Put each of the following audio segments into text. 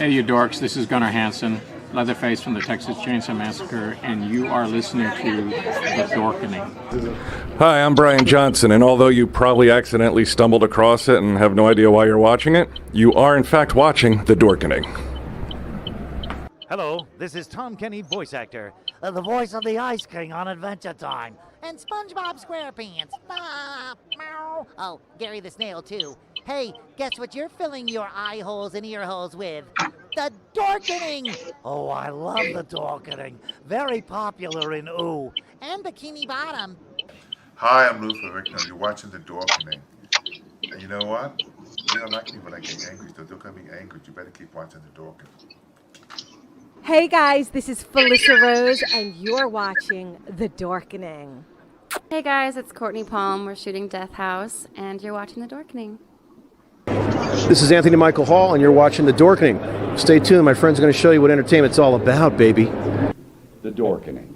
Hey you dorks, this is Gunnar Hansen, Leatherface from the Texas Chainsaw Massacre, and you are listening to The Dorkening. Hi, I'm Brian Johnson, and although you probably accidentally stumbled across it and have no idea why you're watching it, you are in fact watching The Dorkening. Hello, this is Tom Kenny, voice actor, the voice of the Ice King on Adventure Time. And SpongeBob SquarePants. Meow. Oh, Gary the Snail, too. Hey, guess what you're filling your eye holes and ear holes with? The Dorkening! Oh, I love the Dorkening. Very popular in Ooh. And Bikini Bottom. Hi, I'm Luther Rickner. You're watching The Dorkening. And you know what? You don't like me when I get angry, so don't get me angry. You better keep watching The Dorkening. Hey guys, this is Felissa Rose, and you're watching The Dorkening. Hey guys, it's Courtney Palm. We're shooting Death House, and you're watching The Dorkening. This is Anthony Michael Hall, and you're watching The Dorkening. Stay tuned. My friend's going to show you what entertainment's all about, baby. The Dorkening.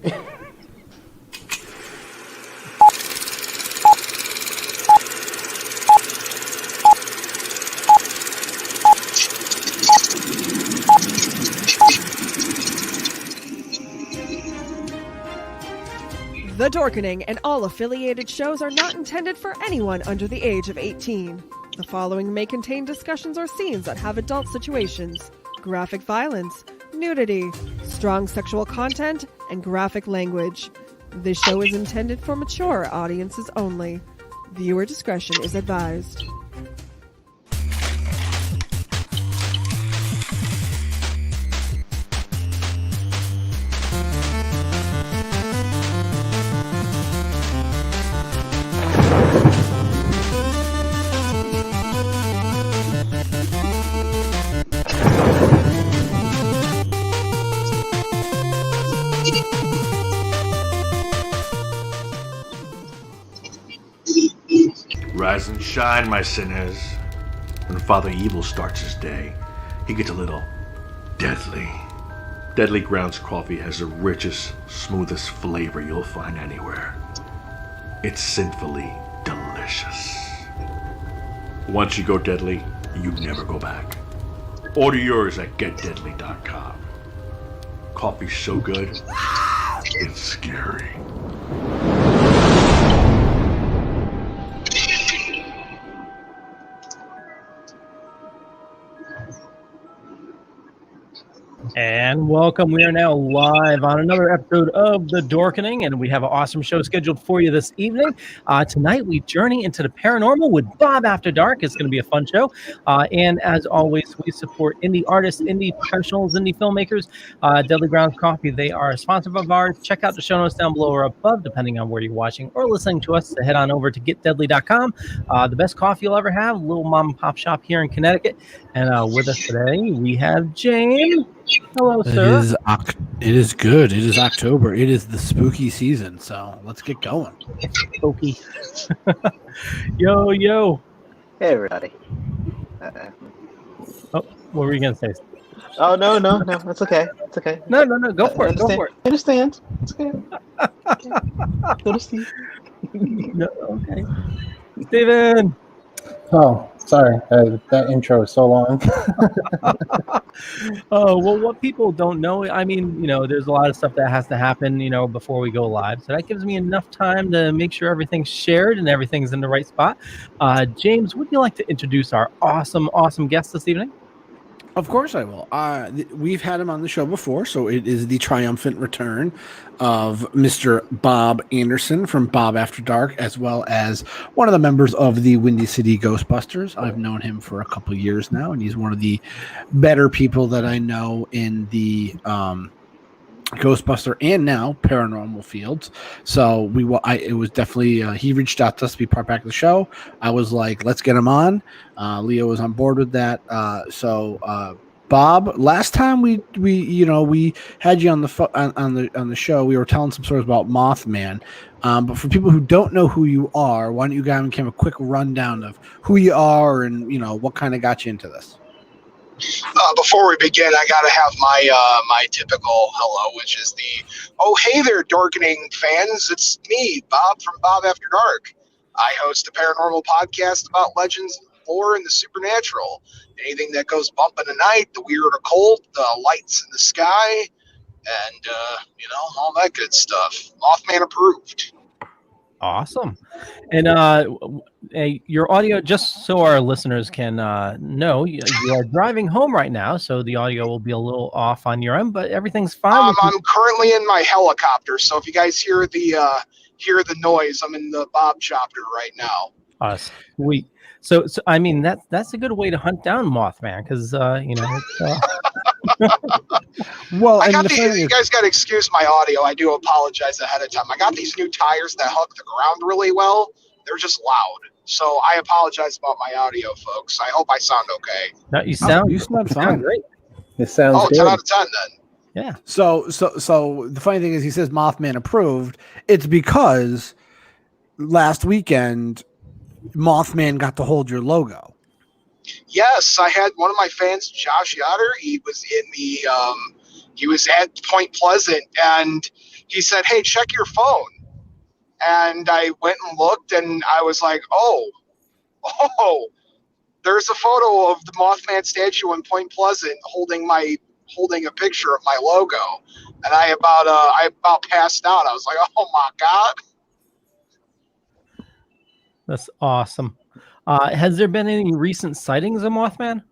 The Dorkening and all affiliated shows are not intended for anyone under the age of 18. The following may contain discussions or scenes that have adult situations, graphic violence, nudity, strong sexual content, and graphic language. This show is intended for mature audiences only. Viewer discretion is advised. Rise and shine, my sinners. When Father Evil starts his day, he gets a little deadly. Deadly Grounds coffee has the richest, smoothest flavor you'll find anywhere. It's sinfully delicious. Once you go deadly, you never go back. Order yours at getdeadly.com. Coffee's so good, it's scary. And welcome. We are now live on another episode of The Dorkening, and we have an awesome show scheduled for you this evening. Tonight, we journey into the paranormal with Bob After Dark. It's going to be a fun show. And as always, we support indie artists, indie professionals, indie filmmakers. Deadly Grounds Coffee, they are a sponsor of ours. Check out the show notes down below or above, depending on where you're watching or listening to us. So head on over to getdeadly.com. The best coffee you'll ever have, a little mom and pop shop here in Connecticut. And with us today, we have James. Hello, sir. It is good. It is October. It is the spooky season. So let's get going. Spooky. Yo. Hey, everybody. Oh, what were you going to say? Oh, no. It's okay. It's okay. No. Go for it. I understand. It's okay. Go to Steve. No, okay. Steven. Oh, sorry. That intro is so long. Oh, well, what people don't know, I mean, there's a lot of stuff that has to happen, before we go live. So that gives me enough time to make sure everything's shared and everything's in the right spot. James, would you like to introduce our awesome guest this evening? Of course I will. We've had him on the show before, so it is the triumphant return of Mr. Bob Anderson from Bob After Dark, as well as one of the members of the Windy City Ghostbusters. I've known him for a couple years now, and he's one of the better people that I know in the Ghostbuster and now paranormal fields. So it was definitely he reached out to us to be part back of the show. I was like, let's get him on. Leo was on board with that. So Bob, last time we had you on the show, we were telling some stories about Mothman. But for people who don't know who you are, why don't you guys give a quick rundown of who you are and what kind of got you into this? Before we begin, I gotta have my typical hello, which is hey there, Dorkening fans. It's me, Bob from Bob After Dark. I host a paranormal podcast about legends, lore, and the supernatural. Anything that goes bump in the night, the weird occult, the lights in the sky, and all that good stuff. Mothman approved. Awesome. And your audio, just so our listeners can know, you are driving home right now, so the audio will be a little off on your end, but everything's fine. I'm currently in my helicopter, so if you guys hear the noise, I'm in the Bob chopper right now. Sweet. So I mean that's a good way to hunt down Mothman, because well, you guys got to excuse my audio. I do apologize ahead of time. I got these new tires that hug the ground really well. They're just loud, so I apologize about my audio, folks. I hope I sound okay. No, you sound fine. Great. It sounds good. 10 out of 10 then. Yeah. So the funny thing is, he says Mothman approved. It's because last weekend Mothman got to hold your logo. Yes, I had one of my fans, Josh Yoder. He was at Point Pleasant, and he said, "Hey, check your phone." And I went and looked, and I was like, "Oh, there's a photo of the Mothman statue in Point Pleasant holding a picture of my logo." And I about passed out. I was like, "Oh my God." That's awesome. Has there been any recent sightings of Mothman?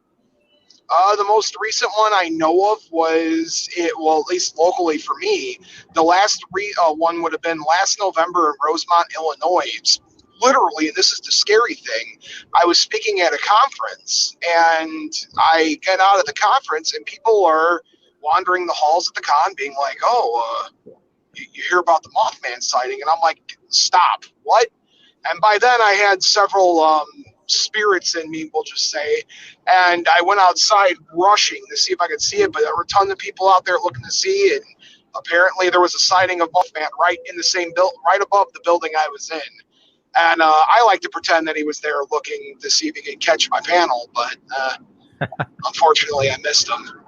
The most recent one I know of was at least locally for me. The last one would have been last November in Rosemont, Illinois. It's literally, and this is the scary thing, I was speaking at a conference, and I get out of the conference, and people are wandering the halls of the con being like, you hear about the Mothman sighting? And I'm like, stop, what? And by then I had several spirits in me, we'll just say, and I went outside rushing to see if I could see it, but there were a ton of people out there looking to see, and apparently there was a sighting of Mothman right in the same right above the building I was in. And I like to pretend that he was there looking to see if he could catch my panel, but unfortunately I missed him.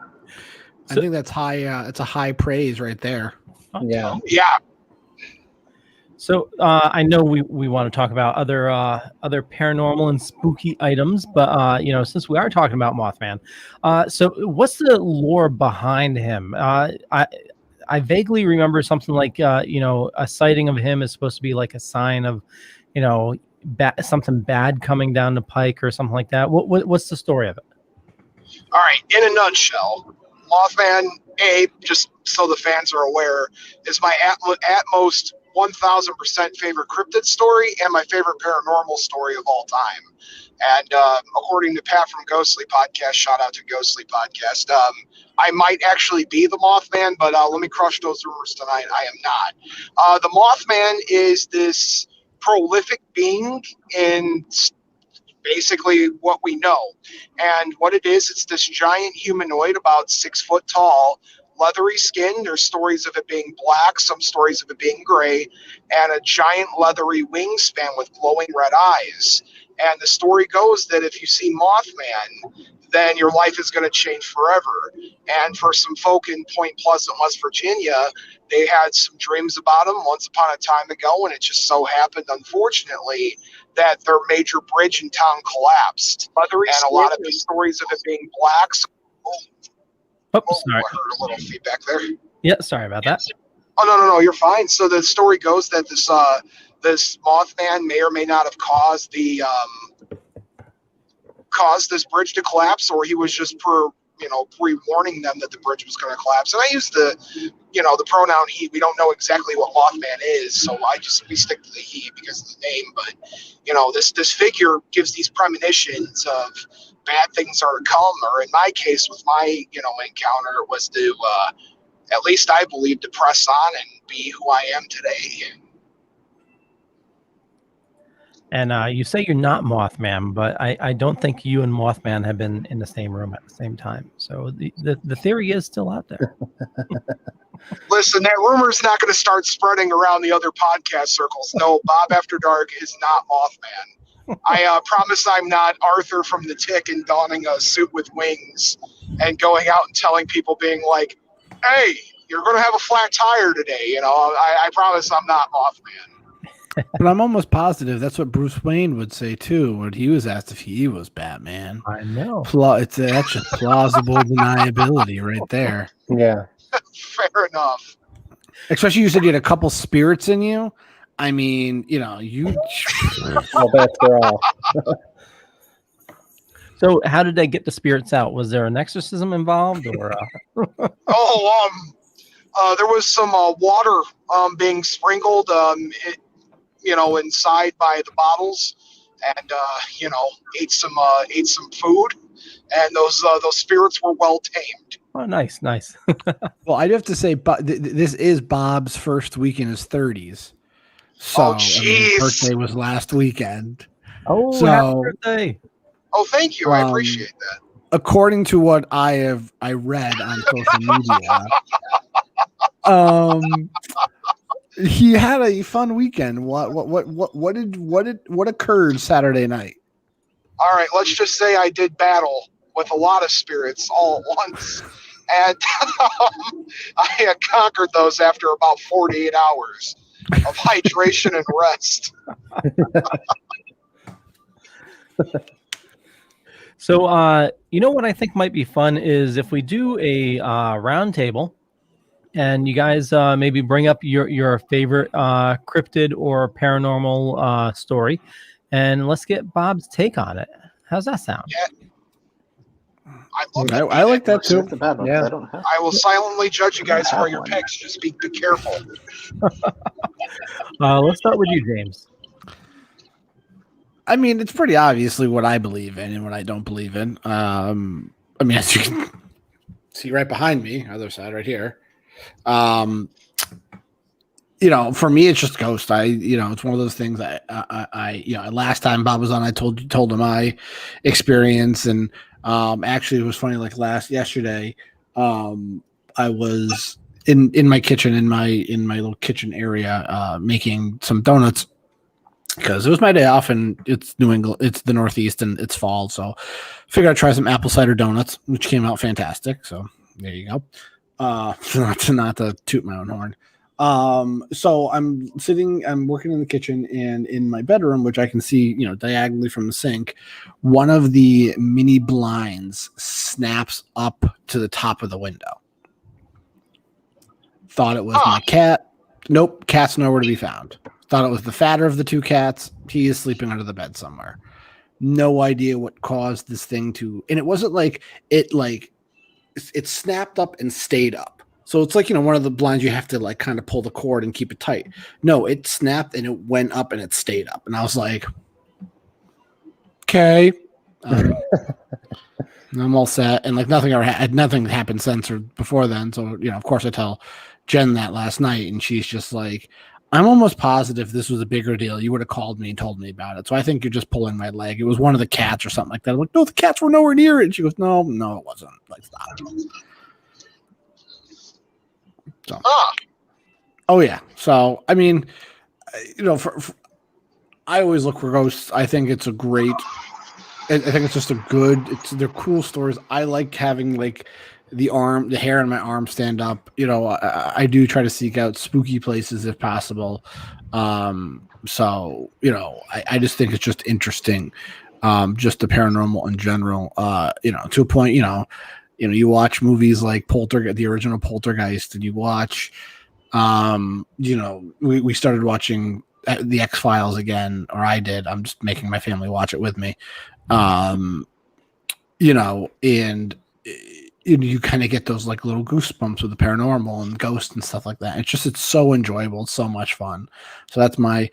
I think that's high. It's a high praise right there. Yeah. Yeah. So I know we want to talk about other paranormal and spooky items, but since we are talking about Mothman, so what's the lore behind him? I vaguely remember something like a sighting of him is supposed to be like a sign of something bad coming down the pike or something like that. What's the story of it? All right, in a nutshell, Mothman, just so the fans are aware, is my at most 1,000% favorite cryptid story and my favorite paranormal story of all time. And according to Pat from Ghostly Podcast, shout out to Ghostly Podcast, I might actually be the Mothman, but let me crush those rumors tonight. I am not. The Mothman is this prolific being in basically what we know. And what it is, it's this giant humanoid about 6 foot tall, leathery skin. There's stories of it being black, some stories of it being gray, and a giant leathery wingspan with glowing red eyes. And the story goes that if you see Mothman, then your life is going to change forever. And for some folk in Point Pleasant, West Virginia, they had some dreams about him once upon a time ago, and it just so happened, unfortunately, that their major bridge in town collapsed. Leathery and a lot of the stories of it being black. So, sorry. I heard a little feedback there. Yeah, sorry about that. Oh, no, you're fine. So the story goes that this Mothman may or may not have caused this bridge to collapse, or he was just pre-warning them that the bridge was going to collapse. And I use the pronoun he. We don't know exactly what Mothman is, so we stick to the he because of the name. But this figure gives these premonitions of bad things are to come, or in my case, with my encounter, it was to at least I believe to press on and be who I am today. And you say you're not Mothman, but I don't think you and Mothman have been in the same room at the same time. So the theory is still out there. Listen, that rumor's not going to start spreading around the other podcast circles. No, Bob After Dark is not Mothman. I promise I'm not Arthur from The Tick and donning a suit with wings and going out and telling people, being like, hey, you're going to have a flat tire today. I promise I'm not Mothman. But I'm almost positive that's what Bruce Wayne would say too when he was asked if he was Batman. I know. That's just plausible deniability right there. Yeah. Fair enough. Especially you said you had a couple spirits in you. I mean, you. Well, that's for all. So how did they get the spirits out? Was there an exorcism involved, or? There was some water being sprinkled. Inside by the bottles, and ate some food, and those spirits were well tamed. Oh, nice. Well, I do have to say, this is Bob's first week in his 30s. So his birthday was last weekend. Oh, so, happy birthday! Oh, thank you. I appreciate that. According to what I read on social media, he had a fun weekend. What occurred Saturday night? All right, let's just say I did battle with a lot of spirits all at once, and I had conquered those after about 48 hours of hydration and rest. So, what I think might be fun is if we do a round table. And you guys maybe bring up your favorite cryptid or paranormal story, and let's get Bob's take on it. How's that sound? Yeah. I like that too. Yeah. I will silently judge you guys for your picks. Just be careful. Let's start with you, James. I mean, it's pretty obviously what I believe in and what I don't believe in. As you can see right behind me, other side right here. For me, it's just ghost. It's one of those things. Last time Bob was on, I told him my experience, and actually, it was funny. Like yesterday, I was in my kitchen, in my little kitchen area, making some donuts because it was my day off, and it's New England, it's the Northeast, and it's fall, so figured I'd try some apple cider donuts, which came out fantastic. So there you go. Not to toot my own horn. So I'm working in the kitchen, and in my bedroom, which I can see, diagonally from the sink, one of the mini blinds snaps up to the top of the window. Thought it was my cat. Nope. Cat's nowhere to be found. Thought it was the fatter of the two cats. He is sleeping under the bed somewhere. No idea what caused this thing to, and it wasn't like it it snapped up and stayed up. So it's like, one of the blinds you have to like kind of pull the cord and keep it tight. No, it snapped and it went up and it stayed up. And I was like, okay. I'm all set. And like nothing happened since or before then. So, of course I tell Jen that last night and she's just like, I'm almost positive this was a bigger deal. You would have called me and told me about it. So I think you're just pulling my leg. It was one of the cats or something like that. I'm like, no, the cats were nowhere near it. And she goes, no, it wasn't. Like, stop. So. Oh yeah. So I mean, I always look for ghosts. I think it's a great. I think it's just they're cool stories. I like having like the hair on my arm stand up. I do try to seek out spooky places if possible. So I just think it's just interesting. Just the paranormal in general. To a point. You watch movies like the original Poltergeist, and you watch, we started watching the X-Files again, or I did. I'm just making my family watch it with me. And you kind of get those like little goosebumps with the paranormal and ghosts and stuff like that. It's so enjoyable. It's so much fun. So that's my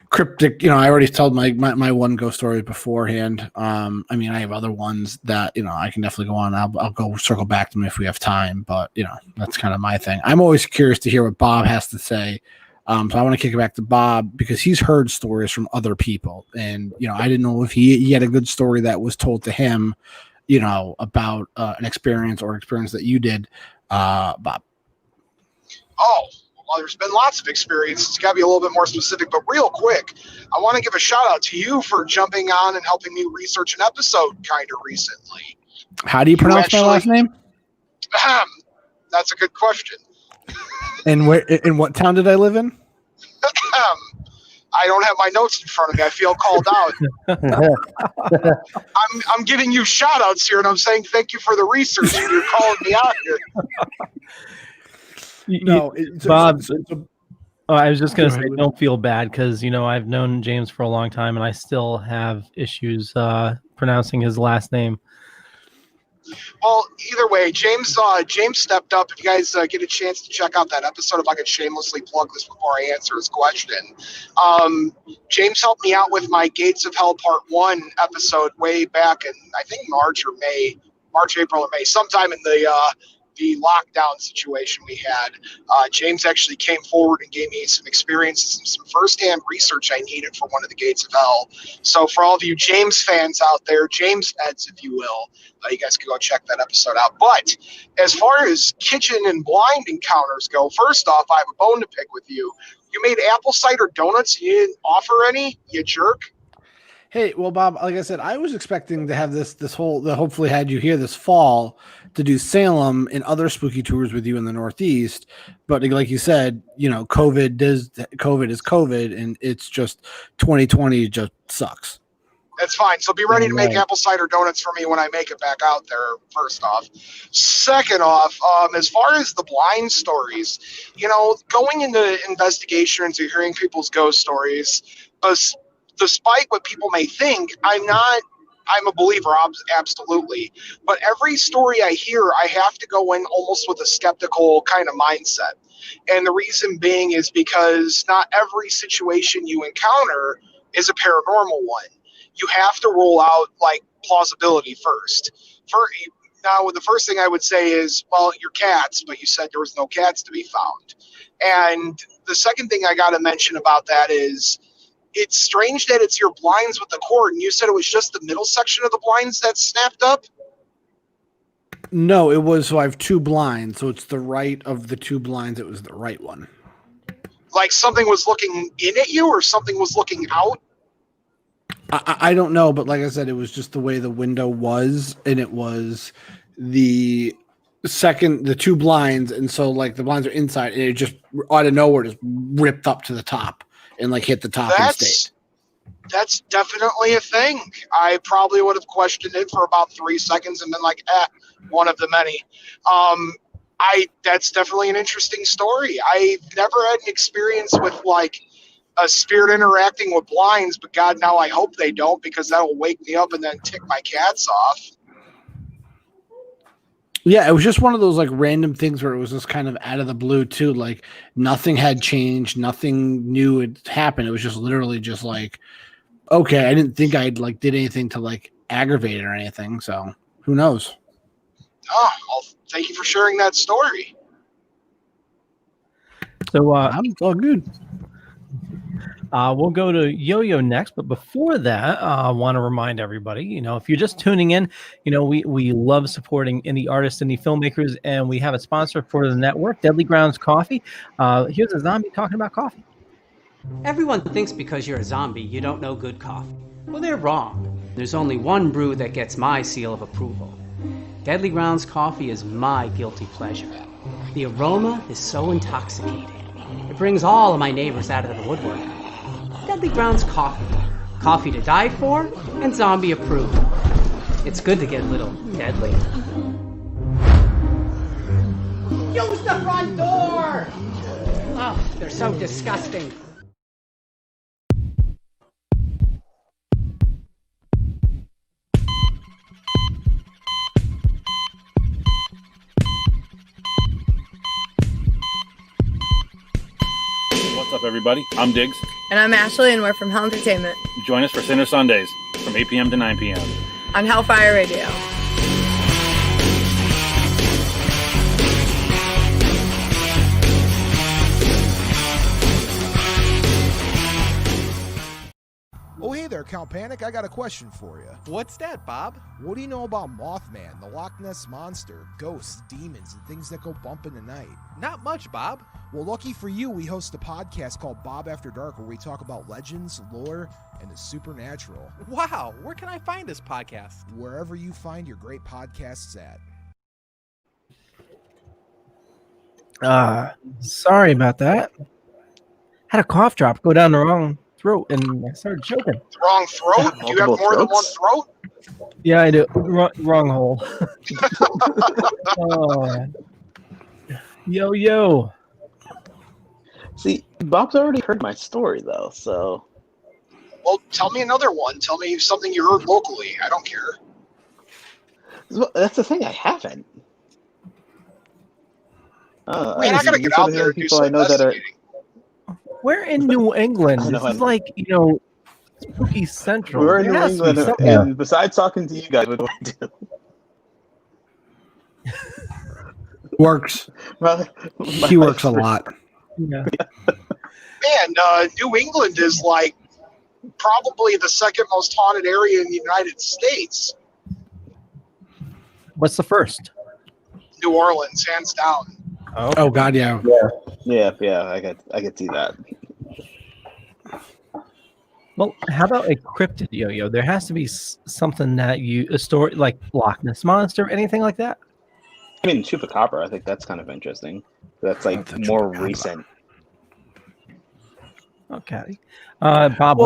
cryptic, I already told my one ghost story beforehand. I have other ones that, I can definitely go on. I'll go circle back to them if we have time, but that's kind of my thing. I'm always curious to hear what Bob has to say. So I want to kick it back to Bob because he's heard stories from other people. And, I didn't know if he had a good story that was told to him, about an experience that you did, Bob. Oh, well, there's been lots of experiences. It's got to be a little bit more specific, but real quick, I want to give a shout out to you for jumping on and helping me research an episode kind of recently. How do you pronounce my last name? That's a good question. And in what town did I live in? I don't have my notes in front of me. I feel called out. I'm giving you shout outs here, and I'm saying thank you for the research, and you're calling me out here. No, Bob. I was just going to say, don't feel bad because I've known James for a long time, and I still have issues pronouncing his last name. Well, either way, James stepped up. If you guys get a chance to check out that episode, if I could shamelessly plug this before I answer his question, James helped me out with my Gates of Hell Part 1 episode way back in, I think, March, April, or May, sometime in the lockdown situation we had. James actually came forward and gave me some experiences and some firsthand research I needed for one of the Gates of Hell. So for all of you James fans out there, James heads, if you will, you guys can go check that episode out. But as far as kitchen and blind encounters go, first off, I have a bone to pick with you. You made apple cider donuts. You didn't offer any, you jerk. Hey, well, Bob, like I said, I was expecting to have hopefully had you here this fall to do Salem and other spooky tours with you in the Northeast. But like you said, COVID is COVID, and it's just 2020 just sucks. That's fine. So be ready to make apple cider donuts for me when I make it back out there, first off. Second off, as far as the blind stories, going into investigations or hearing people's ghost stories, despite what people may think, I'm a believer, absolutely. But every story I hear, I have to go in almost with a skeptical kind of mindset. And the reason being is because not every situation you encounter is a paranormal one. You have to rule out like plausibility first. Now, the first thing I would say is, well, your cats, but you said there was no cats to be found. And the second thing I got to mention about that is, it's strange that it's your blinds with the cord, and you said it was just the middle section of the blinds that snapped up? No, it was, so I have two blinds, so it's the right of the two blinds. It was the right one. Like something was looking in at you or something was looking out? I don't know, but like I said, it was just the way the window was, and it was the two blinds, and so like the blinds are inside, and it just out of nowhere just ripped up to the top and like hit the top and stayed. That's definitely a thing. I probably would have questioned it for about 3 seconds and been like, one of the many. That's definitely an interesting story. I've never had an experience with like a spirit interacting with blinds, but God, now I hope they don't, because that'll wake me up and then tick my cats off. Yeah, it was just one of those like random things where it was just kind of out of the blue too. Like nothing had changed, nothing new had happened. It was just literally just like, okay, I didn't think I'd like did anything to like aggravate it or anything. So who knows? Oh, well, thank you for sharing that story. So I'm all good. We'll go to Yo-Yo next, but before that, I want to remind everybody, if you're just tuning in, we love supporting indie artists, indie filmmakers, and we have a sponsor for the network, Deadly Grounds Coffee. Here's a zombie talking about coffee. Everyone thinks because you're a zombie, you don't know good coffee. Well, they're wrong. There's only one brew that gets my seal of approval. Deadly Grounds Coffee is my guilty pleasure. The aroma is so intoxicating. It brings all of my neighbors out of the woodwork. Deadly Grounds Coffee. Coffee to die for and zombie approved. It's good to get a little deadly. Use the front door! Oh, they're so disgusting. What's up, everybody? I'm Diggs. And I'm Ashley, and we're from Hell Entertainment. Join us for Sinner Sundays from 8 p.m. to 9 p.m. on Hellfire Radio. Oh, hey there, Count Panic. I got a question for you. What's that, Bob? What do you know about Mothman, the Loch Ness Monster, ghosts, demons, and things that go bump in the night? Not much, Bob. Well, lucky for you, we host a podcast called Bob After Dark where we talk about legends, lore, and the supernatural. Wow, where can I find this podcast? Wherever you find your great podcasts at. Sorry about that. Had a cough drop go down the wrong throat, and I started choking. Wrong throat? Do you have more than one throat? Yeah, I do. Wrong hole. Oh. Yo. See, Bob's already heard my story, though, so... Well, tell me another one. Tell me something you heard locally. I don't care. That's the thing, I haven't. Man, I gotta get out there and do some investigating. We're in New England. This is like, spooky central. We're in New England, and besides talking to you guys, what do I do? Works. He works a lot. Yeah. Man, New England is like probably the second most haunted area in the United States. What's the first? New Orleans, hands down. Oh God, yeah. I could see that. Well, how about a cryptid yo-yo? There has to be something that a story like Loch Ness Monster, anything like that. I mean, Chupacabra, I think that's kind of interesting. That's like more recent. Okay. Bob,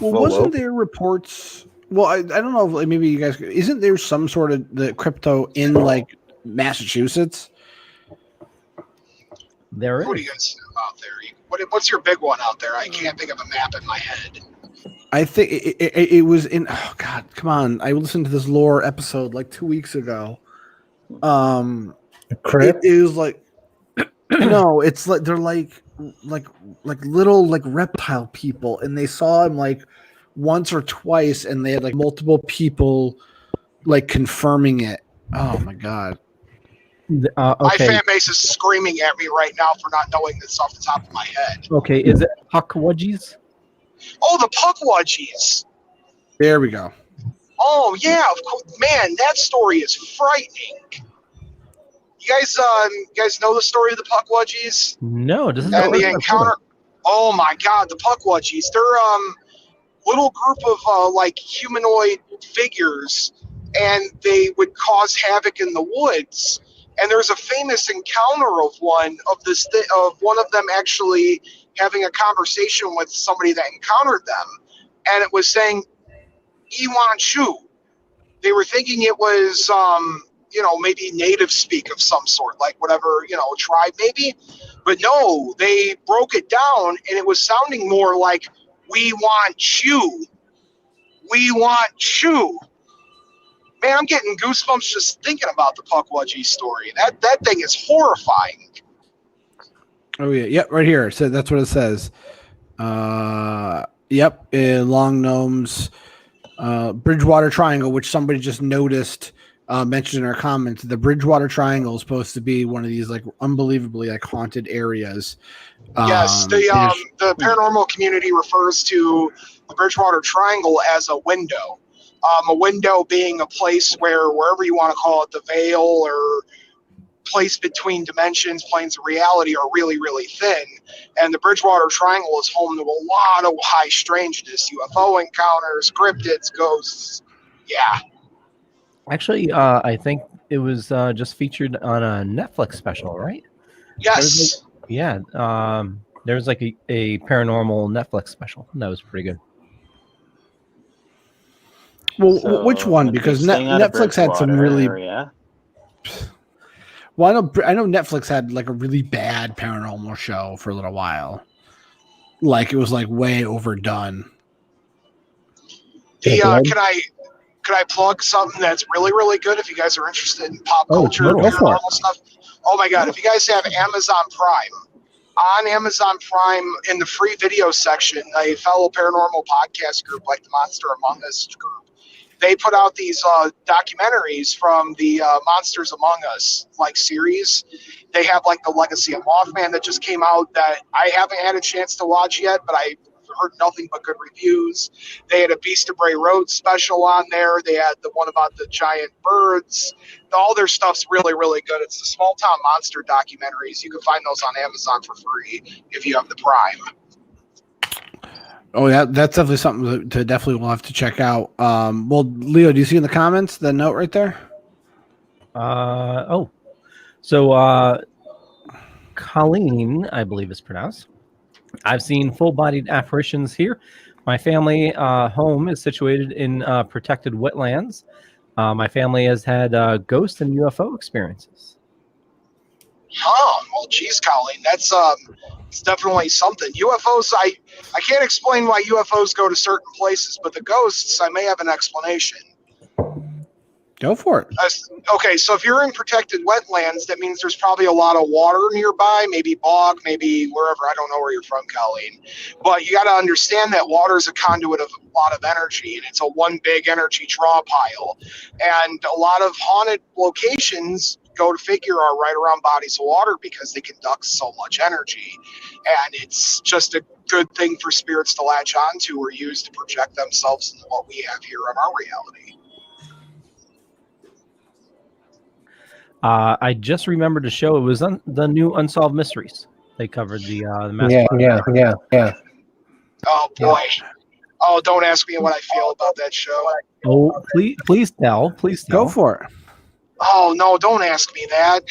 wasn't there reports? Well, I don't know if like, maybe you guys. Isn't there some sort of the crypto in like Massachusetts? There is. What do you guys know out there? What's your big one out there? I can't think of a map in my head. I think it was in. Oh God, come on! I listened to this lore episode like 2 weeks ago. It is like no, it's like they're like little like reptile people, and they saw him like once or twice, and they had like multiple people like confirming it. Oh my God. My fan base is screaming at me right now for not knowing this off the top of my head. Okay, is it Puckwudgies? Oh, the Puckwudgies. There we go. Oh yeah, of course. Man, that story is frightening. You guys know the story of the Puckwudgies? No, this is and the encounter. Oh my God, the Puckwudgies. They're little group of like humanoid figures, and they would cause havoc in the woods. And there's a famous encounter of one of them actually having a conversation with somebody that encountered them, and it was saying Iwan Chu. They were thinking it was maybe native speak of some sort, like whatever, tribe maybe. But no, they broke it down, and it was sounding more like we want you. We want you. Man, I'm getting goosebumps just thinking about the Pukwudgie story. That thing is horrifying. Oh yeah, yep, right here. So that's what it says. Yep, Long Gnomes, Bridgewater Triangle, which somebody just noticed, mentioned in our comments. The Bridgewater Triangle is supposed to be one of these like unbelievably like haunted areas. Yes, the paranormal community refers to the Bridgewater Triangle as a window. A window being a place where, wherever you want to call it, the veil or place between dimensions, planes of reality are really, really thin. And the Bridgewater Triangle is home to a lot of high strangeness, UFO encounters, cryptids, ghosts. Yeah. Actually, I think it was just featured on a Netflix special, right? Yes. Yeah. There was like a paranormal Netflix special. That was pretty good. Well, So, which one? if you're Because staying out of Netflix had some Bridgewater really. area. Well, I know Netflix had like a really bad paranormal show for a little while. Like it was like way overdone. Can I plug something that's really, really good if you guys are interested in pop culture, totally. Go for it. paranormal stuff? Oh my God, if you guys have Amazon Prime, on Amazon Prime in the free video section, a fellow paranormal podcast group like the Monster Among Us group, they put out these documentaries from the Monsters Among Us like series. They have like the Legacy of Mothman that just came out that I haven't had a chance to watch yet, but I heard nothing but good reviews. They had a Beast of Bray Road special on there. They had the one about the giant birds. All their stuff's really, really good. It's the Small Town Monster documentaries. You can find those on Amazon for free if you have the Prime. Oh yeah, that's definitely something to definitely we'll have to check out. Well, Leo, do you see in the comments the note right there? So Colleen, I believe it's pronounced. I've seen full-bodied apparitions here. My family home is situated in protected wetlands. My family has had ghost and UFO experiences. Oh, well, geez, Colleen, that's it's definitely something. UFOs, I can't explain why UFOs go to certain places, but the ghosts, I may have an explanation. Go for it. Okay, so if you're in protected wetlands, that means there's probably a lot of water nearby, maybe bog, maybe wherever. I don't know where you're from, Colleen. But you got to understand that water is a conduit of a lot of energy, and it's a one big energy draw pile. And a lot of haunted locations, go to figure, are right around bodies of water because they conduct so much energy. And it's just a good thing for spirits to latch onto or use to project themselves into what we have here in our reality. I just remembered a show. It was the new Unsolved Mysteries. They covered the Yeah. Oh boy. Oh, don't ask me what I feel about that show. Oh, please tell. Go for it. Oh no, don't ask me that.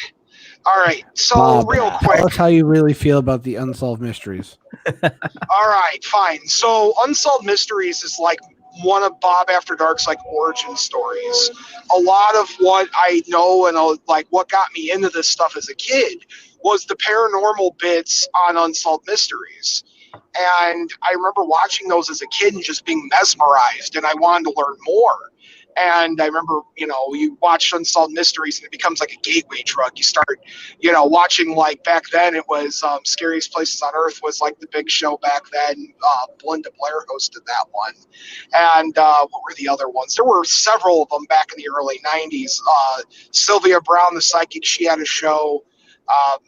All right, so real quick. Tell us how you really feel about the Unsolved Mysteries. All right, fine. So Unsolved Mysteries is like one of Bob After Dark's like origin stories. A lot of what I know and like what got me into this stuff as a kid was the paranormal bits on Unsolved Mysteries. And I remember watching those as a kid and just being mesmerized, and I wanted to learn more. And I remember, you watch Unsolved Mysteries and it becomes like a gateway drug. You start, watching, like back then it was Scariest Places on Earth was like the big show back then. Belinda Blair hosted that one. And what were the other ones? There were several of them back in the early 90s. Sylvia Brown, the psychic, she had a show.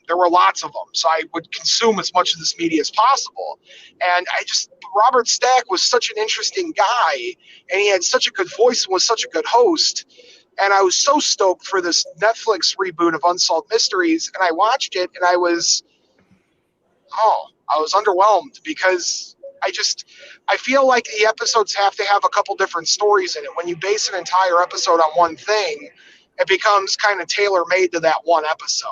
There were lots of them. So I would consume as much of this media as possible. And Robert Stack was such an interesting guy, and he had such a good voice and was such a good host. And I was so stoked for this Netflix reboot of Unsolved Mysteries, and I watched it, and I was underwhelmed because I feel like the episodes have to have a couple different stories in it. When you base an entire episode on one thing, it becomes kind of tailor-made to that one episode.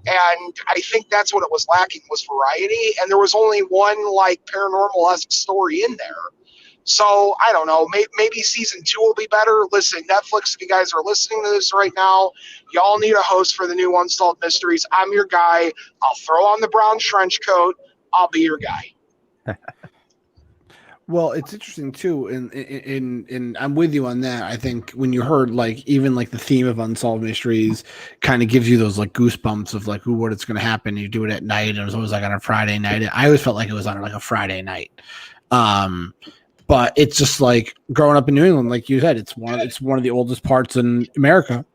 And I think that's what it was lacking, was variety. And there was only one like paranormal-esque story in there. So I don't know, maybe season 2 will be better. Listen, Netflix, if you guys are listening to this right now, y'all need a host for the new Unsolved Mysteries. I'm your guy. I'll throw on the brown trench coat. I'll be your guy. Well, it's interesting too, and I'm with you on that. I think when you heard like even like the theme of Unsolved Mysteries kind of gives you those like goosebumps of like, ooh, what it's going to happen. You do it at night, and it was always like on a Friday night. I always felt like it was on like a Friday night. But it's just like growing up in New England, like you said, it's one of the oldest parts in America.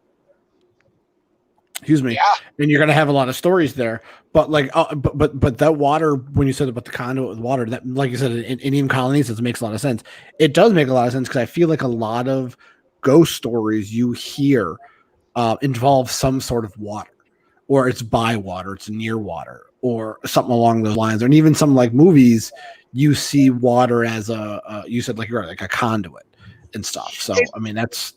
Excuse me. Yeah. And you're gonna have a lot of stories there. But like, but that water, when you said about the conduit with water, that like you said in Indian colonies, it makes a lot of sense. It does make a lot of sense because I feel like a lot of ghost stories you hear involve some sort of water, or it's by water, it's near water, or something along those lines. And even some like movies, you see water as you said like you're right, like a conduit and stuff. So I mean that's.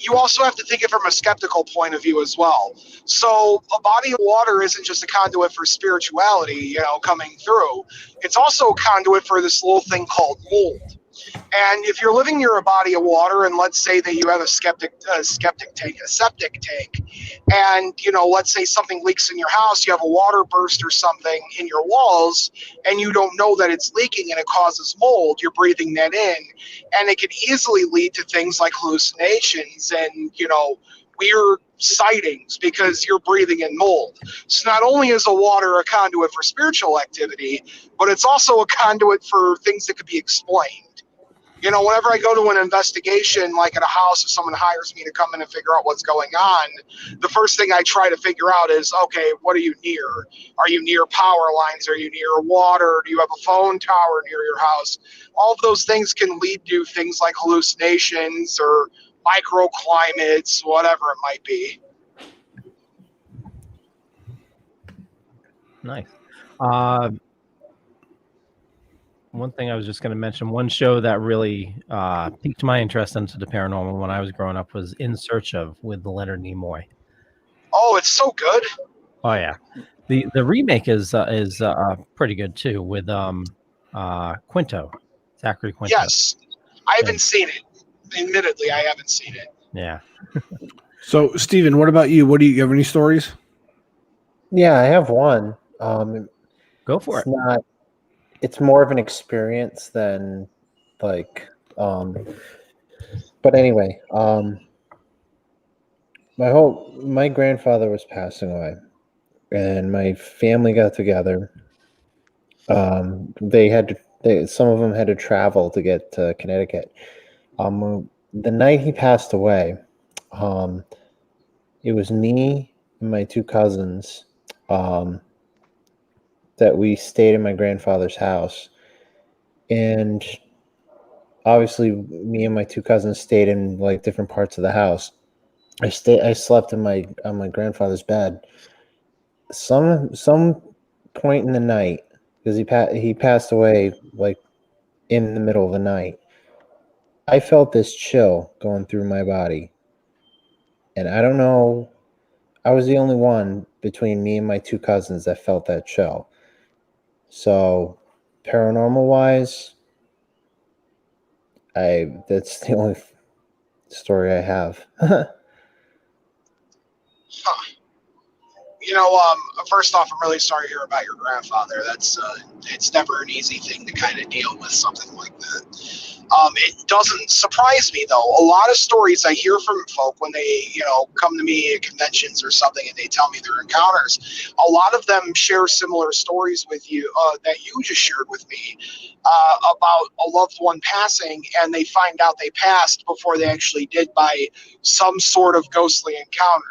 You also have to think it from a skeptical point of view as well. So a body of water isn't just a conduit for spirituality, coming through. It's also a conduit for this little thing called mold. And if you're living near a body of water, and let's say that you have a septic tank, and let's say something leaks in your house, you have a water burst or something in your walls, and you don't know that it's leaking and it causes mold, you're breathing that in, and it could easily lead to things like hallucinations and weird sightings because you're breathing in mold. So not only is a water a conduit for spiritual activity, but it's also a conduit for things that could be explained. Whenever I go to an investigation, like at a house, if someone hires me to come in and figure out what's going on, the first thing I try to figure out is, okay, what are you near? Are you near power lines? Are you near water? Do you have a phone tower near your house? All of those things can lead to things like hallucinations or microclimates, whatever it might be. Nice. One thing I was just going to mention, one show that really piqued my interest into the paranormal when I was growing up was In Search Of with Leonard Nimoy. Oh, it's so good. Oh yeah, the remake is pretty good too with Quinto, Zachary Quinto. Yes, I haven't seen it. Admittedly, I haven't seen it. Yeah. So, Steven, what about you? Do you have any stories? Yeah, I have one. Go for it. It's more of an experience than like, but anyway, my grandfather was passing away, and my family got together. Some of them had to travel to get to Connecticut. The night he passed away, it was me and my two cousins, that we stayed in my grandfather's house, and obviously me and my two cousins stayed in like different parts of the house. I slept on my grandfather's bed. Some point in the night, because he passed away like in the middle of the night, I felt this chill going through my body, and I don't know, I was the only one between me and my two cousins that felt that chill. So, paranormal wise, that's the only story I have. First off, I'm really sorry to hear about your grandfather. That's it's never an easy thing to kind of deal with something like that. It doesn't surprise me though. A lot of stories I hear from folk when they, come to me at conventions or something and they tell me their encounters, a lot of them share similar stories with you that you just shared with me about a loved one passing, and they find out they passed before they actually did by some sort of ghostly encounter.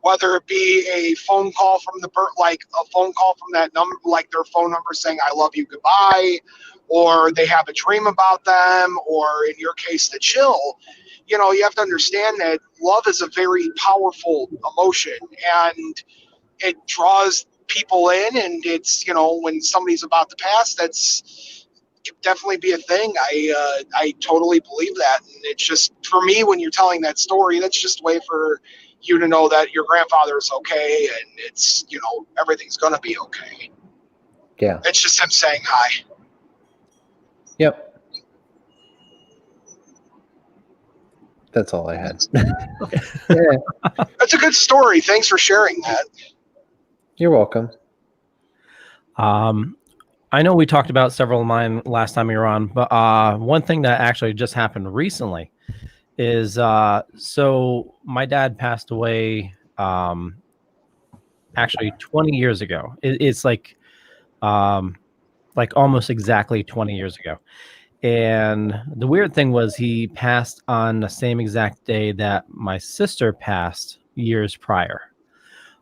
Whether it be a phone call from that number, like their phone number saying, I love you, goodbye, or they have a dream about them, or in your case, the chill. You have to understand that love is a very powerful emotion, and it draws people in, and it's, when somebody's about to pass, that's could definitely be a thing. I totally believe that. And it's just, for me, when you're telling that story, that's just a way for you to know that your grandfather is okay, and it's, everything's going to be okay. Yeah. It's just him saying hi. Yep. That's all I had. Yeah. That's a good story. Thanks for sharing that. You're welcome. I know we talked about several of mine last time you were on, but one thing that actually just happened recently is so my dad passed away actually 20 years ago. It's like almost exactly 20 years ago. And the weird thing was he passed on the same exact day that my sister passed years prior.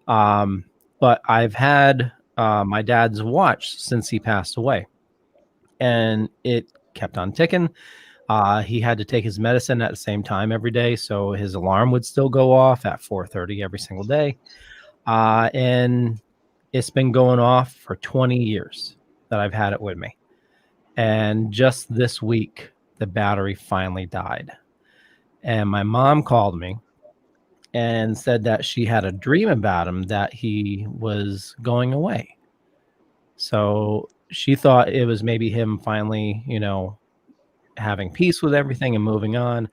But I've had my dad's watch since he passed away, and it kept on ticking. He had to take his medicine at the same time every day, so his alarm would still go off at 4:30 every single day. And it's been going off for 20 years that I've had it with me. And just this week, the battery finally died. And my mom called me and said that she had a dream about him, that he was going away. So she thought it was maybe him finally, having peace with everything and moving on.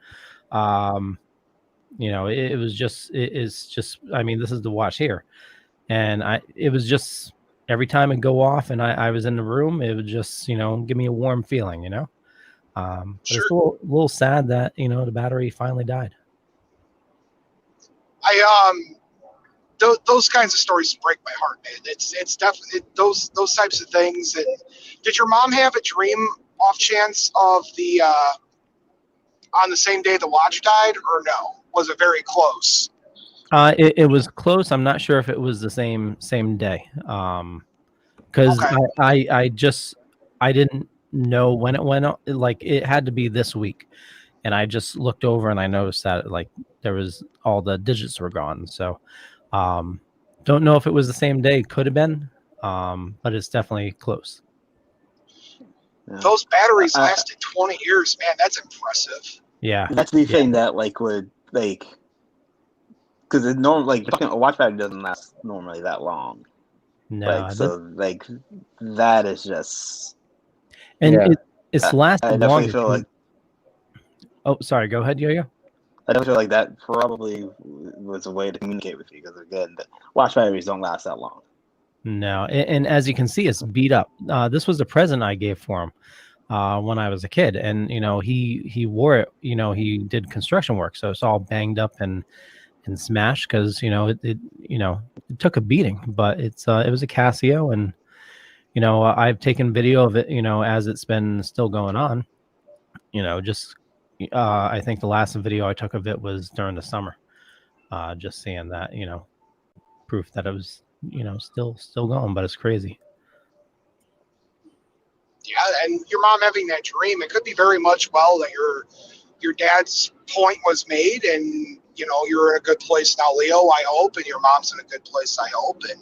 It was just, it's just, I mean, this is the watch here. And it was just every time it go off and I was in the room, it would just, give me a warm feeling, but Sure. it's a little sad that, the battery finally died. Those kinds of stories break my heart, man. It's definitely those types of things. And did your mom have a dream off chance of the on the same day the watch died, or no? Was it very close? It was close. I'm not sure if it was the same day. Because I didn't know when it went up. Like, it had to be this week. And I just looked over and I noticed that there was all the digits were gone. So don't know if it was the same day. Could have been, but it's definitely close. Those batteries lasted 20 years, man. That's impressive. Yeah, that's the thing that would because it normally a watch battery doesn't last normally that long. No, that is just. And it's lasted I definitely longer. feel Oh, sorry. Go ahead, Yo-Yo. I don't feel like that probably was a way to communicate with you, because again, the watch batteries don't last that long. No, and as you can see, it's beat up. This was the present I gave for him when I was a kid, and he wore it. He did construction work, so it's all banged up and smashed because it took a beating. But it was a Casio, and I've taken video of it. As it's been still going on. I think the last video I took of it was during the summer. Just seeing that, proof that it was, still going, but it's crazy. Yeah, and your mom having that dream, it could be very much that your dad's point was made, and you're in a good place now, Leo, I hope, and your mom's in a good place, I hope, and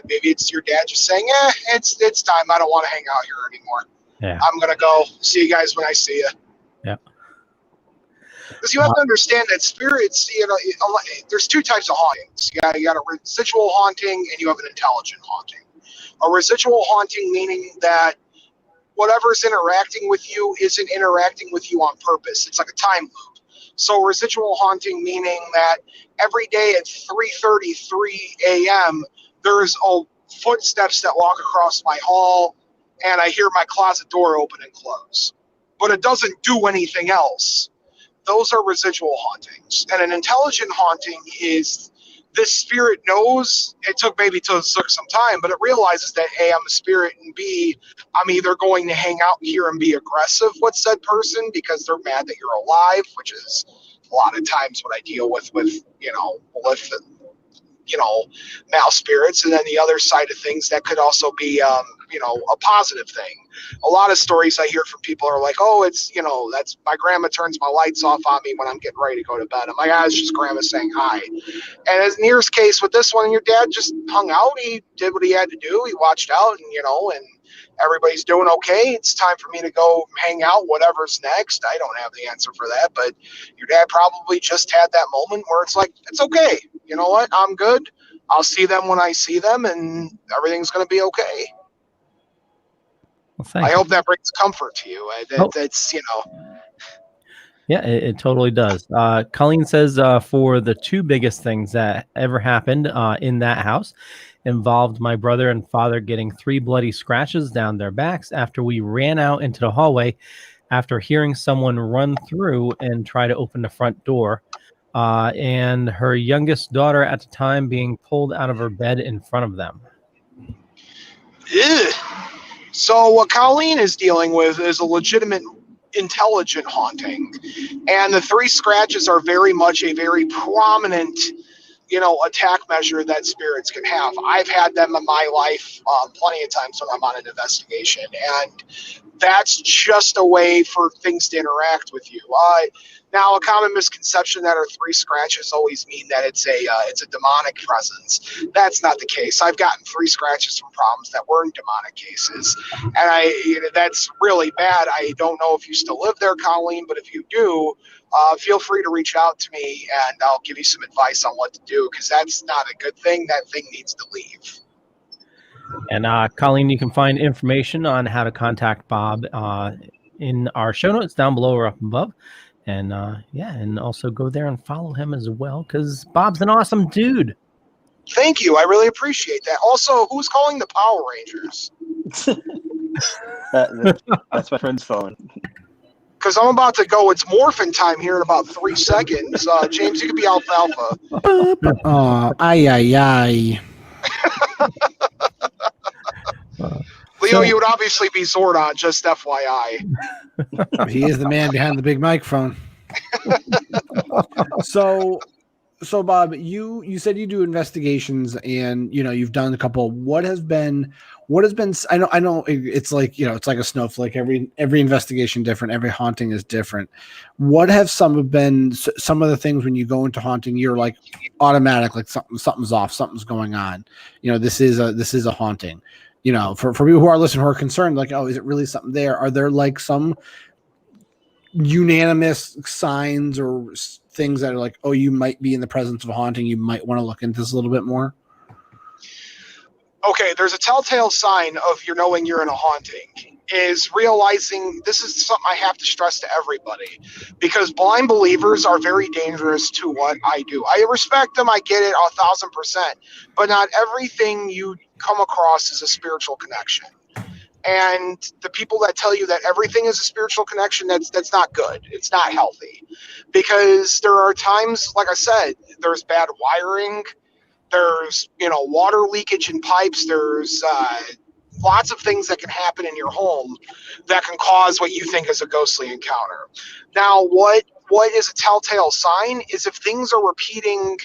maybe it's your dad just saying, it's time, I don't want to hang out here anymore. Yeah, I'm gonna go. See you guys when I see you. Yeah. Because you have to understand that spirits, there's two types of hauntings. You got a residual haunting and you have an intelligent haunting. A residual haunting meaning that whatever's interacting with you isn't interacting with you on purpose. It's like a time loop. So residual haunting meaning that every day at 3:33 a.m. there's footsteps that walk across my hall, and I hear my closet door open and close. But it doesn't do anything else. Those are residual hauntings. And an intelligent haunting is this spirit knows, it took some time, but it realizes that A, I'm a spirit, and B, I'm either going to hang out here and be aggressive with said person because they're mad that you're alive, which is a lot of times what I deal with male spirits. And then the other side of things, that could also be a positive thing. A lot of stories I hear from people are like, oh, it's that's my grandma turns my lights off on me when I'm getting ready to go to bed. I'm like, it's just grandma saying hi. And as Near's case with this one, your dad just hung out, he did what he had to do, he watched out, and everybody's doing okay. It's time for me to go hang out, whatever's next. I don't have the answer for that, but your dad probably just had that moment where it's like, it's okay. You know what? I'm good. I'll see them when I see them, and everything's going to be okay. Well, I hope that brings comfort to you. That's, Yeah, it totally does. Colleen says for the two biggest things that ever happened in that house involved my brother and father getting 3 bloody scratches down their backs after we ran out into the hallway after hearing someone run through and try to open the front door, and her youngest daughter at the time being pulled out of her bed in front of them. Ugh. So what Colleen is dealing with is a legitimate intelligent haunting, and the 3 scratches are very much a very prominent, attack measure that spirits can have. I've had them in my life plenty of times when I'm on an investigation, and that's just a way for things to interact with you. Now, a common misconception that our 3 scratches always mean that it's a demonic presence. That's not the case. I've gotten 3 scratches from problems that weren't demonic cases, and that's really bad. I don't know if you still live there, Colleen, but if you do, feel free to reach out to me, and I'll give you some advice on what to do, because that's not a good thing. That thing needs to leave. And Colleen, you can find information on how to contact Bob in our show notes down below or up above. And and also go there and follow him as well, because Bob's an awesome dude. Thank you. I really appreciate that. Also, who's calling the Power Rangers? That's my friend's phone. Because I'm about to go. It's morphin' time here in about 3 seconds. James, you could be alfalfa. Oh, ay. Leo, you would obviously be Zordon, just FYI. He is the man behind the big microphone. So Bob, you said you do investigations, and you've done a couple. What has been? I know it's like it's like a snowflake. Every investigation different. Every haunting is different. What have some of the things when you go into haunting, you're like automatic, like something's off, something's going on. This is a haunting. For people who are listening who are concerned, like, oh, is it really something there? Are there like some unanimous signs or things that are like, oh, you might be in the presence of a haunting, you might want to look into this a little bit more? Okay, there's a telltale sign of knowing you're in a haunting is realizing, this is something I have to stress to everybody, because blind believers are very dangerous to what I do. I respect them, I get it 1,000%, but not everything you come across is a spiritual connection. And the people that tell you that everything is a spiritual connection, that's not good. It's not healthy, because there are times, like I said, there's bad wiring, there's water leakage in pipes, there's lots of things that can happen in your home that can cause what you think is a ghostly encounter. Now, what is a telltale sign is if things are repeating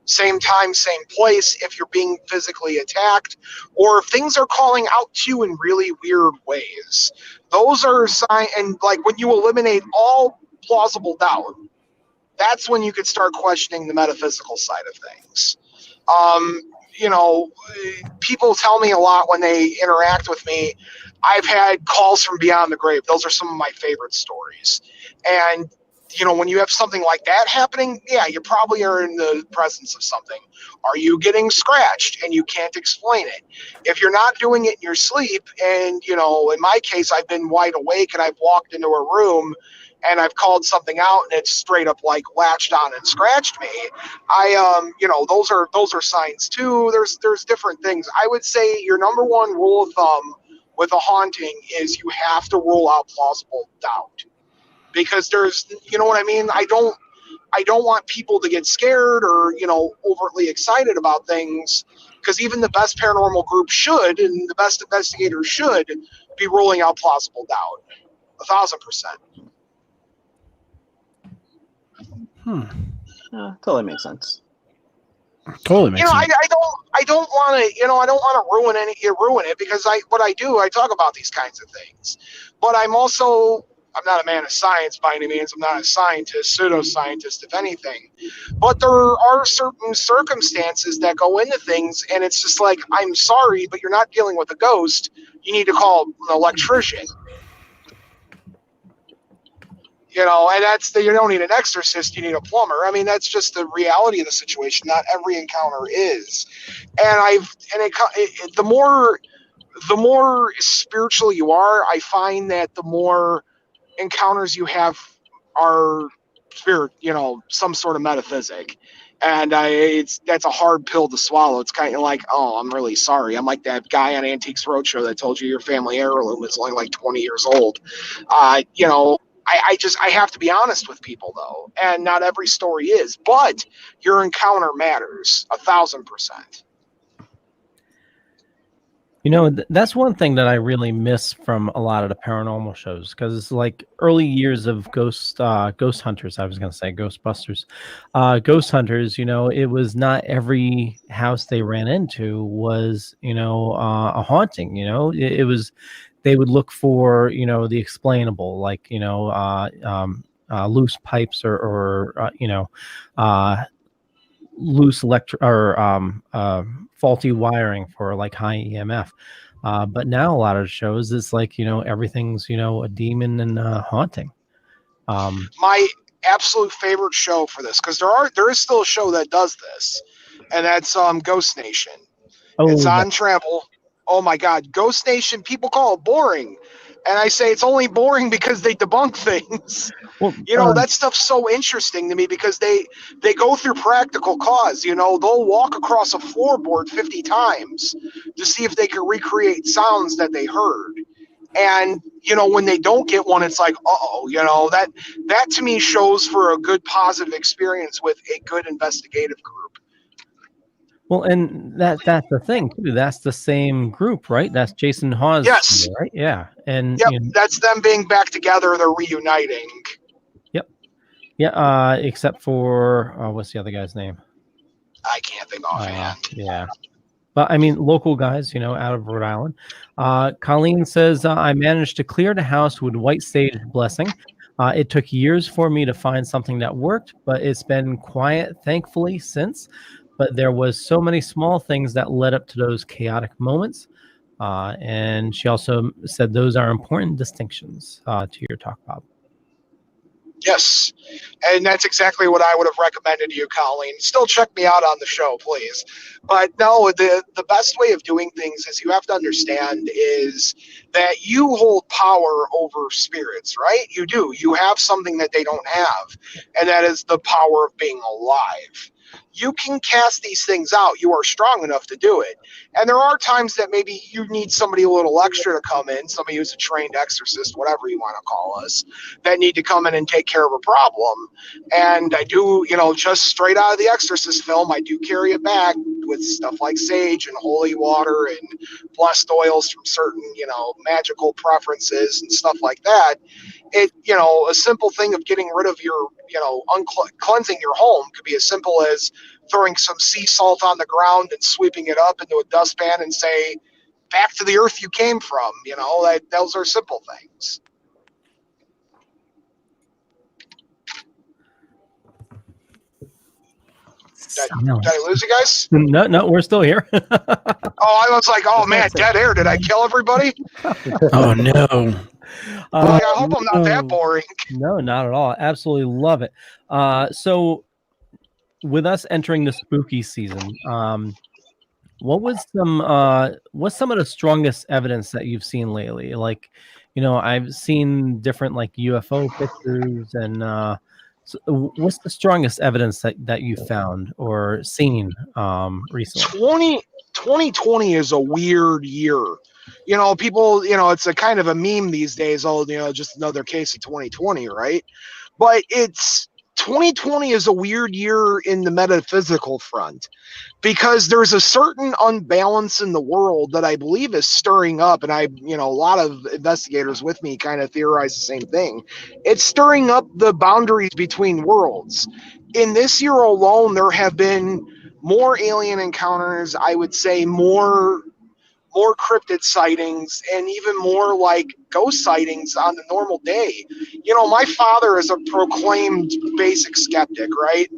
same time, same place, if you're being physically attacked, or if things are calling out to you in really weird ways. Those are signs, and like when you eliminate all plausible doubt, that's when you could start questioning the metaphysical side of things. People tell me a lot when they interact with me. I've had calls from beyond the grave. Those are some of my favorite stories. And when you have something like that happening, yeah, you probably are in the presence of something. Are you getting scratched and you can't explain it? If you're not doing it in your sleep, and, in my case, I've been wide awake and I've walked into a room and I've called something out and it's straight up like latched on and scratched me, those are signs too. There's different things. I would say your number one rule of thumb with a haunting is you have to rule out plausible doubt. Because there's, what I mean? I don't want people to get scared or, overtly excited about things, because even the best paranormal group should, and the best investigators should, be ruling out plausible doubt. 1,000%. Totally makes sense. Totally makes sense. I don't want to ruin it, because I talk about these kinds of things. But I'm not a man of science by any means. I'm not a scientist, pseudoscientist, if anything. But there are certain circumstances that go into things, and it's just like, I'm sorry, but you're not dealing with a ghost. You need to call an electrician. And you don't need an exorcist, you need a plumber. I mean, that's just the reality of the situation. Not every encounter is. And the more spiritual you are, I find that the more encounters you have are spirit, some sort of metaphysic. And that's a hard pill to swallow. It's kind of like, oh, I'm really sorry. I'm like that guy on Antiques Roadshow that told you your family heirloom is only like 20 years old. You know, I have to be honest with people though, and not every story is, but your encounter matters 1,000%. You know, that's one thing that I really miss from a lot of the paranormal shows, because it's like early years of ghost hunters. I was going to say Ghostbusters, ghost hunters. You know, it was not every house they ran into was, you know, a haunting. You know, it was, they would look for, you know, the explainable, like, you know, loose pipes or you know, loose faulty wiring for like high EMF. But now a lot of shows, it's like, you know, everything's, you know, a demon and haunting. My absolute favorite show for this, because there is still a show that does this, and that's Ghost Nation. It's on Trample. Oh my God, Ghost Nation. People call it boring, and I say it's only boring because they debunk things. Well, you know, that stuff's so interesting to me because they go through practical cause. You know, they'll walk across a floorboard 50 times to see if they can recreate sounds that they heard. And, you know, when they don't get one, it's like, uh-oh, you know, that to me shows for a good positive experience with a good investigative group. Well, and that's the thing too. That's the same group, right? That's Jason Hawes. Yes. Right? Yeah. And yep, you know, that's them being back together. They're reuniting. Yep. Yeah. Except for what's the other guy's name? I can't think offhand. Yeah. But I mean, local guys, you know, out of Rhode Island. Colleen says, I managed to clear the house with white sage blessing. It took years for me to find something that worked, but it's been quiet, thankfully, since. But there was so many small things that led up to those chaotic moments. And she also said those are important distinctions to your talk, Bob. Yes, and that's exactly what I would have recommended to you, Colleen. Still check me out on the show, please. But no, the best way of doing things is you have to understand is that you hold power over spirits, right? You do. You have something that they don't have, and that is the power of being alive. You can cast these things out. You are strong enough to do it. And there are times that maybe you need somebody a little extra to come in, somebody who's a trained exorcist, whatever you want to call us, that need to come in and take care of a problem. And I do, you know, just straight out of the Exorcist film, I do carry a bag with stuff like sage and holy water and blessed oils from certain, you know, magical preferences and stuff like that. It, you know, a simple thing of getting rid of your, you know, cleansing your home could be as simple as throwing some sea salt on the ground and sweeping it up into a dustpan and say, back to the earth you came from. You know, those are simple things. Did I lose you guys? No, we're still here. Oh, I was like, oh man, dead air. Did I kill everybody? Oh no. I hope I'm not that boring. No, not at all. Absolutely love it. So with us entering the spooky season, what's some of the strongest evidence that you've seen lately? Like, you know, I've seen different like UFO pictures, and so what's the strongest evidence that you found or seen recently? 2020 is a weird year. You know, people, you know, it's a kind of a meme these days. Oh, you know, just another case of 2020, right? But 2020 is a weird year in the metaphysical front because there's a certain unbalance in the world that I believe is stirring up. And you know, a lot of investigators with me kind of theorize the same thing. It's stirring up the boundaries between worlds. In this year alone, there have been more alien encounters, I would say more cryptid sightings, and even more like ghost sightings on the normal day. You know, my father is a proclaimed basic skeptic, right?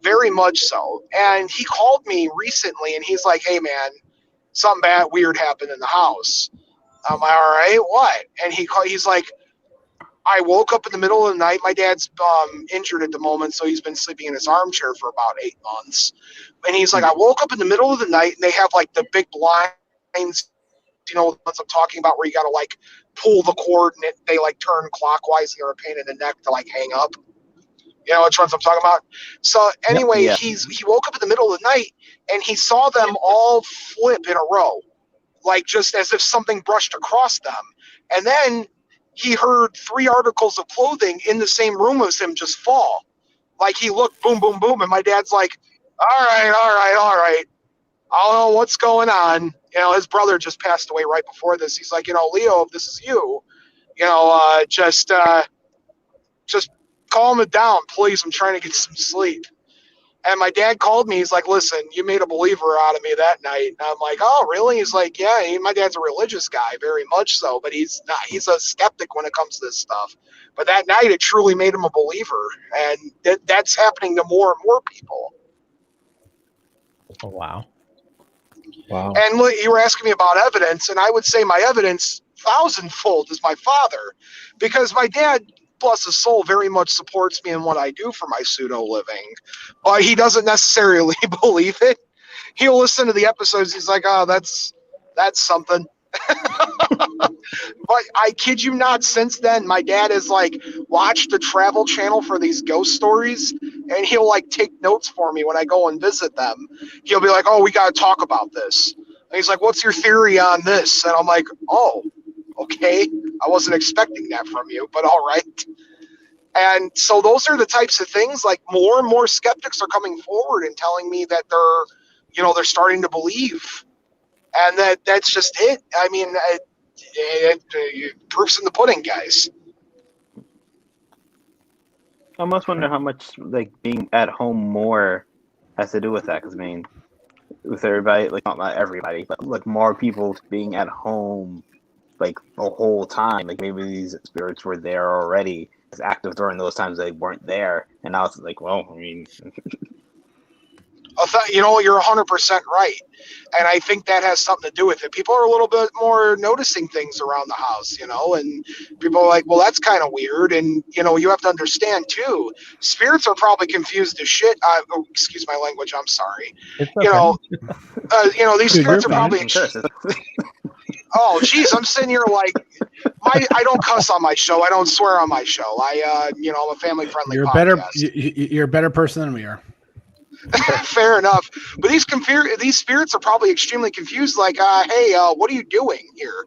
Very much so. And he called me recently and he's like, hey man, something bad, weird happened in the house. I'm like, all right, what? And he's like, I woke up in the middle of the night. My dad's injured at the moment, so he's been sleeping in his armchair for about 8 months. And he's like, I woke up in the middle of the night and they have like the big blinds, you know, what I'm talking about, where you got to like pull the cord and they like turn clockwise and they're a pain in the neck to like hang up. You know which ones I'm talking about? So anyway, Yeah. he woke up in the middle of the night and he saw them all flip in a row, like just as if something brushed across them. And then he heard 3 articles of clothing in the same room as him just fall. Like he looked, boom, boom, boom, and my dad's like, all right. I don't know what's going on. You know, his brother just passed away right before this. He's like, you know, Leo, if this is you, you know, just calm it down, please. I'm trying to get some sleep. And my dad called me. He's like, listen, you made a believer out of me that night. And I'm like, oh, really? He's like, yeah, my dad's a religious guy, very much so, but he's not. He's a skeptic when it comes to this stuff. But that night, it truly made him a believer. And that's happening to more and more people. Oh, wow. Wow. And you were asking me about evidence, and I would say my evidence 1,000-fold is my father, because my dad, bless his soul, very much supports me in what I do for my pseudo living, but he doesn't necessarily believe it. He'll listen to the episodes. He's like, "Oh, that's something." But I kid you not, since then, my dad has like watched the Travel Channel for these ghost stories, and he'll like take notes for me when I go and visit them. He'll be like, "Oh, we got to talk about this." And he's like, "What's your theory on this?" And I'm like, "Oh, okay. I wasn't expecting that from you, but all right." And so those are the types of things, like more and more skeptics are coming forward and telling me that they're starting to believe. And that's just it. I mean, proof's in the pudding, guys. I almost wonder how much like being at home more has to do with that. Because I mean, with everybody, like not everybody, but like more people being at home, like the whole time. Like maybe these spirits were there already, as active during those times they weren't there, and now it's like, well, I mean. You know, you're 100% right. And I think that has something to do with it. People are a little bit more noticing things around the house, you know, and people are like, well, that's kind of weird. And, you know, you have to understand, too, spirits are probably confused as shit. Excuse my language. I'm sorry. Okay. You know, these spirits are probably... Oh, geez, I'm sitting here like... I don't cuss on my show. I don't swear on my show. I'm a family-friendly podcast. You're a better person than we are. Fair enough, but these spirits are probably extremely confused. Like, hey, what are you doing here?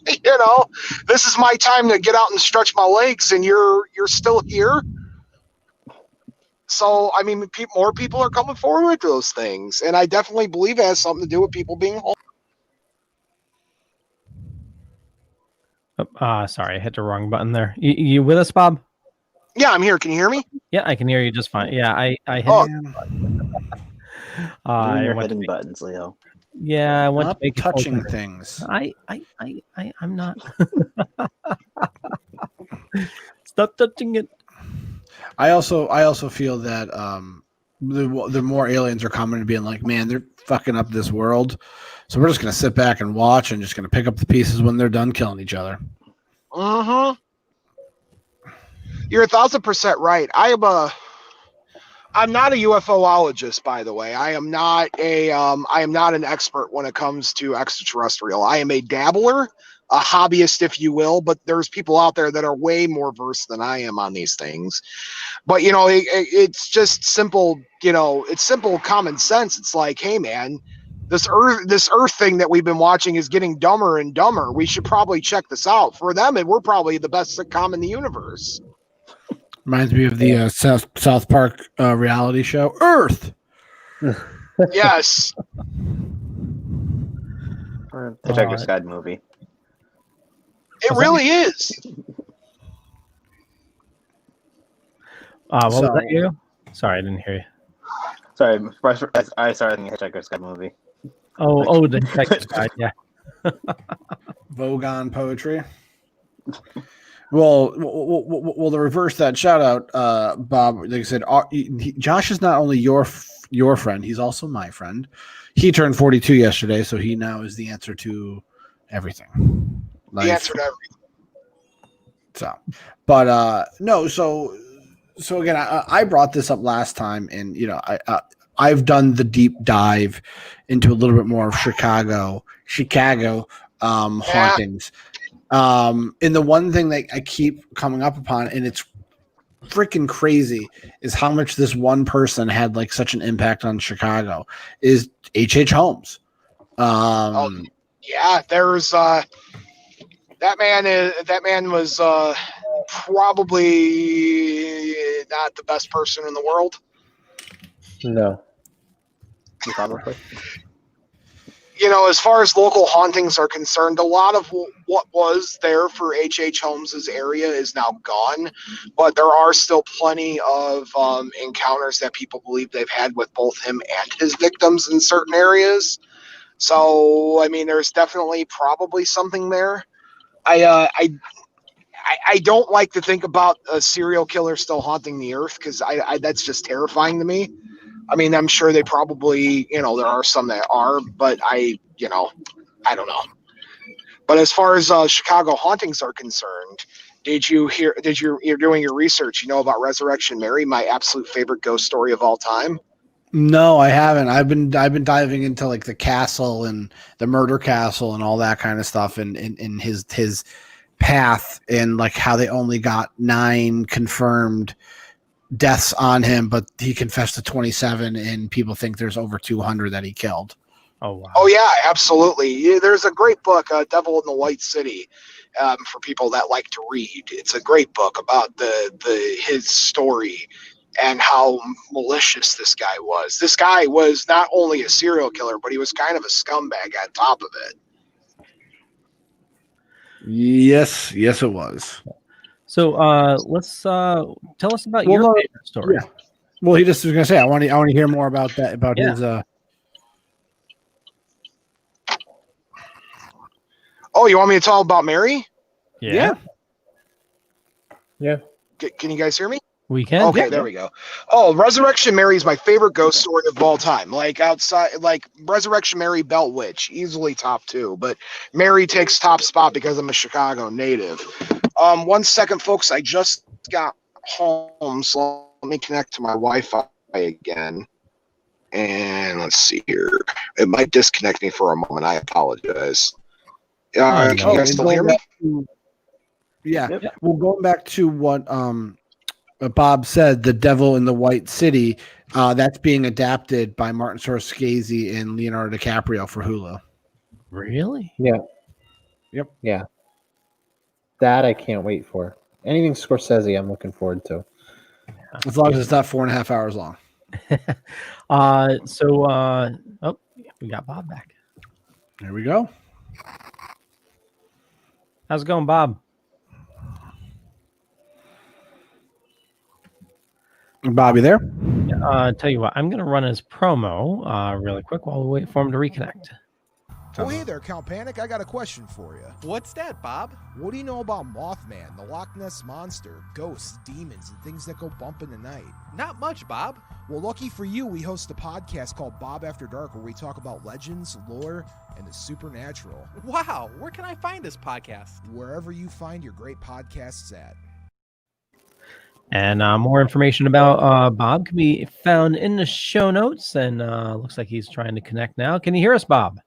You know, this is my time to get out and stretch my legs, and you're still here. So, I mean, more people are coming forward with those things, and I definitely believe it has something to do with people being home. Sorry, I hit the wrong button there. You with us, Bob? Yeah, I'm here. Can you hear me? Yeah, I can hear you just fine. Yeah, I hit you're hitting buttons, Leo. Yeah, I want not to make touching things. I'm not. Stop touching it. I also feel that the more aliens are coming and being like, man, they're fucking up this world, so we're just gonna sit back and watch and just gonna pick up the pieces when they're done killing each other. You're 1,000% right. I'm not a UFOologist, by the way. I am not an expert when it comes to extraterrestrial. I am a dabbler, a hobbyist, if you will, but there's people out there that are way more versed than I am on these things. But, you know, it's just simple, you know, it's simple common sense. It's like, hey, man, this Earth thing that we've been watching is getting dumber and dumber. We should probably check this out. For them, and we're probably the best sitcom in the universe. Reminds me of the South Park reality show, Earth. Yes. Hitchhiker's Guide movie. It really is. What was that you? Sorry, I didn't hear you. Sorry, I started thinking Hitchhiker's Guide movie. Oh, the Hitchhiker's Guide, yeah. Vogon poetry. Well, to reverse that, shout out, Bob. Like I said, Josh is not only your friend; he's also my friend. He turned 42 yesterday, so he now is the answer to everything. The answer to everything. So, but no. So again, I brought this up last time, and you know, I've done the deep dive into a little bit more of Chicago hauntings. And the one thing that I keep coming up upon, and freaking crazy is how much this one person had like such an impact on Chicago is H.H. Holmes. Yeah, there's that man was probably not the best person in the world. No. Probably. You know, as far as local hauntings are concerned, a lot of what was there for H.H. Holmes's area is now gone, but there are still plenty of encounters that people believe they've had with both him and his victims in certain areas. So, I mean, there's definitely probably something there. I don't like to think about a serial killer still haunting the earth because that's just terrifying to me. I mean, I'm sure they probably, there are some that are, but I don't know. But as far as Chicago hauntings are concerned, you're doing your research, about Resurrection Mary, my absolute favorite ghost story of all time? No, I haven't. I've been diving into like the castle and the murder castle and all that kind of stuff and in his path and like how they only got 9 confirmed deaths on him, but he confessed to 27 and people think there's over 200 that he killed. Oh, wow. Oh, yeah, absolutely. There's a great book, Devil in the White City, for people that like to read. It's a great book about his story and how malicious this guy was. This guy was not only a serial killer, but he was kind of a scumbag on top of it. Yes, it was. So let's tell us about your favorite story. Yeah. Well, he just was going to say, I want to hear more about that, about his. Oh, you want me to talk about Mary? Yeah. Can you guys hear me? We can. Okay, there we go. Oh, Resurrection Mary is my favorite ghost story of all time. Like Resurrection Mary, Bell Witch, easily top 2, but Mary takes top spot because I'm a Chicago native. 1 second, folks. I just got home, so let me connect to my Wi-Fi again. And let's see here. It might disconnect me for a moment. I apologize. Can you guys still hear me? Yeah. Yep. Well, going back to what Bob said, The Devil in the White City, that's being adapted by Martin Scorsese and Leonardo DiCaprio for Hulu. Really? Yeah. Yep. Yeah. That I can't wait for. Anything Scorsese, I'm looking forward to. As long as it's not 4.5 hours long. We got Bob back. There we go. How's it going, Bob? Bobby there? Tell you what, I'm going to run his promo really quick while we wait for him to reconnect. Oh, hey there, Count Panic. I got a question for you. What's that, Bob? What do you know about Mothman, the Loch Ness Monster, ghosts, demons, and things that go bump in the night? Not much, Bob. Well, lucky for you, we host a podcast called Bob After Dark where we talk about legends, lore, and the supernatural. Wow, where can I find this podcast? Wherever you find your great podcasts at. And more information about Bob can be found in the show notes. And looks like he's trying to connect now. Can you hear us, Bob?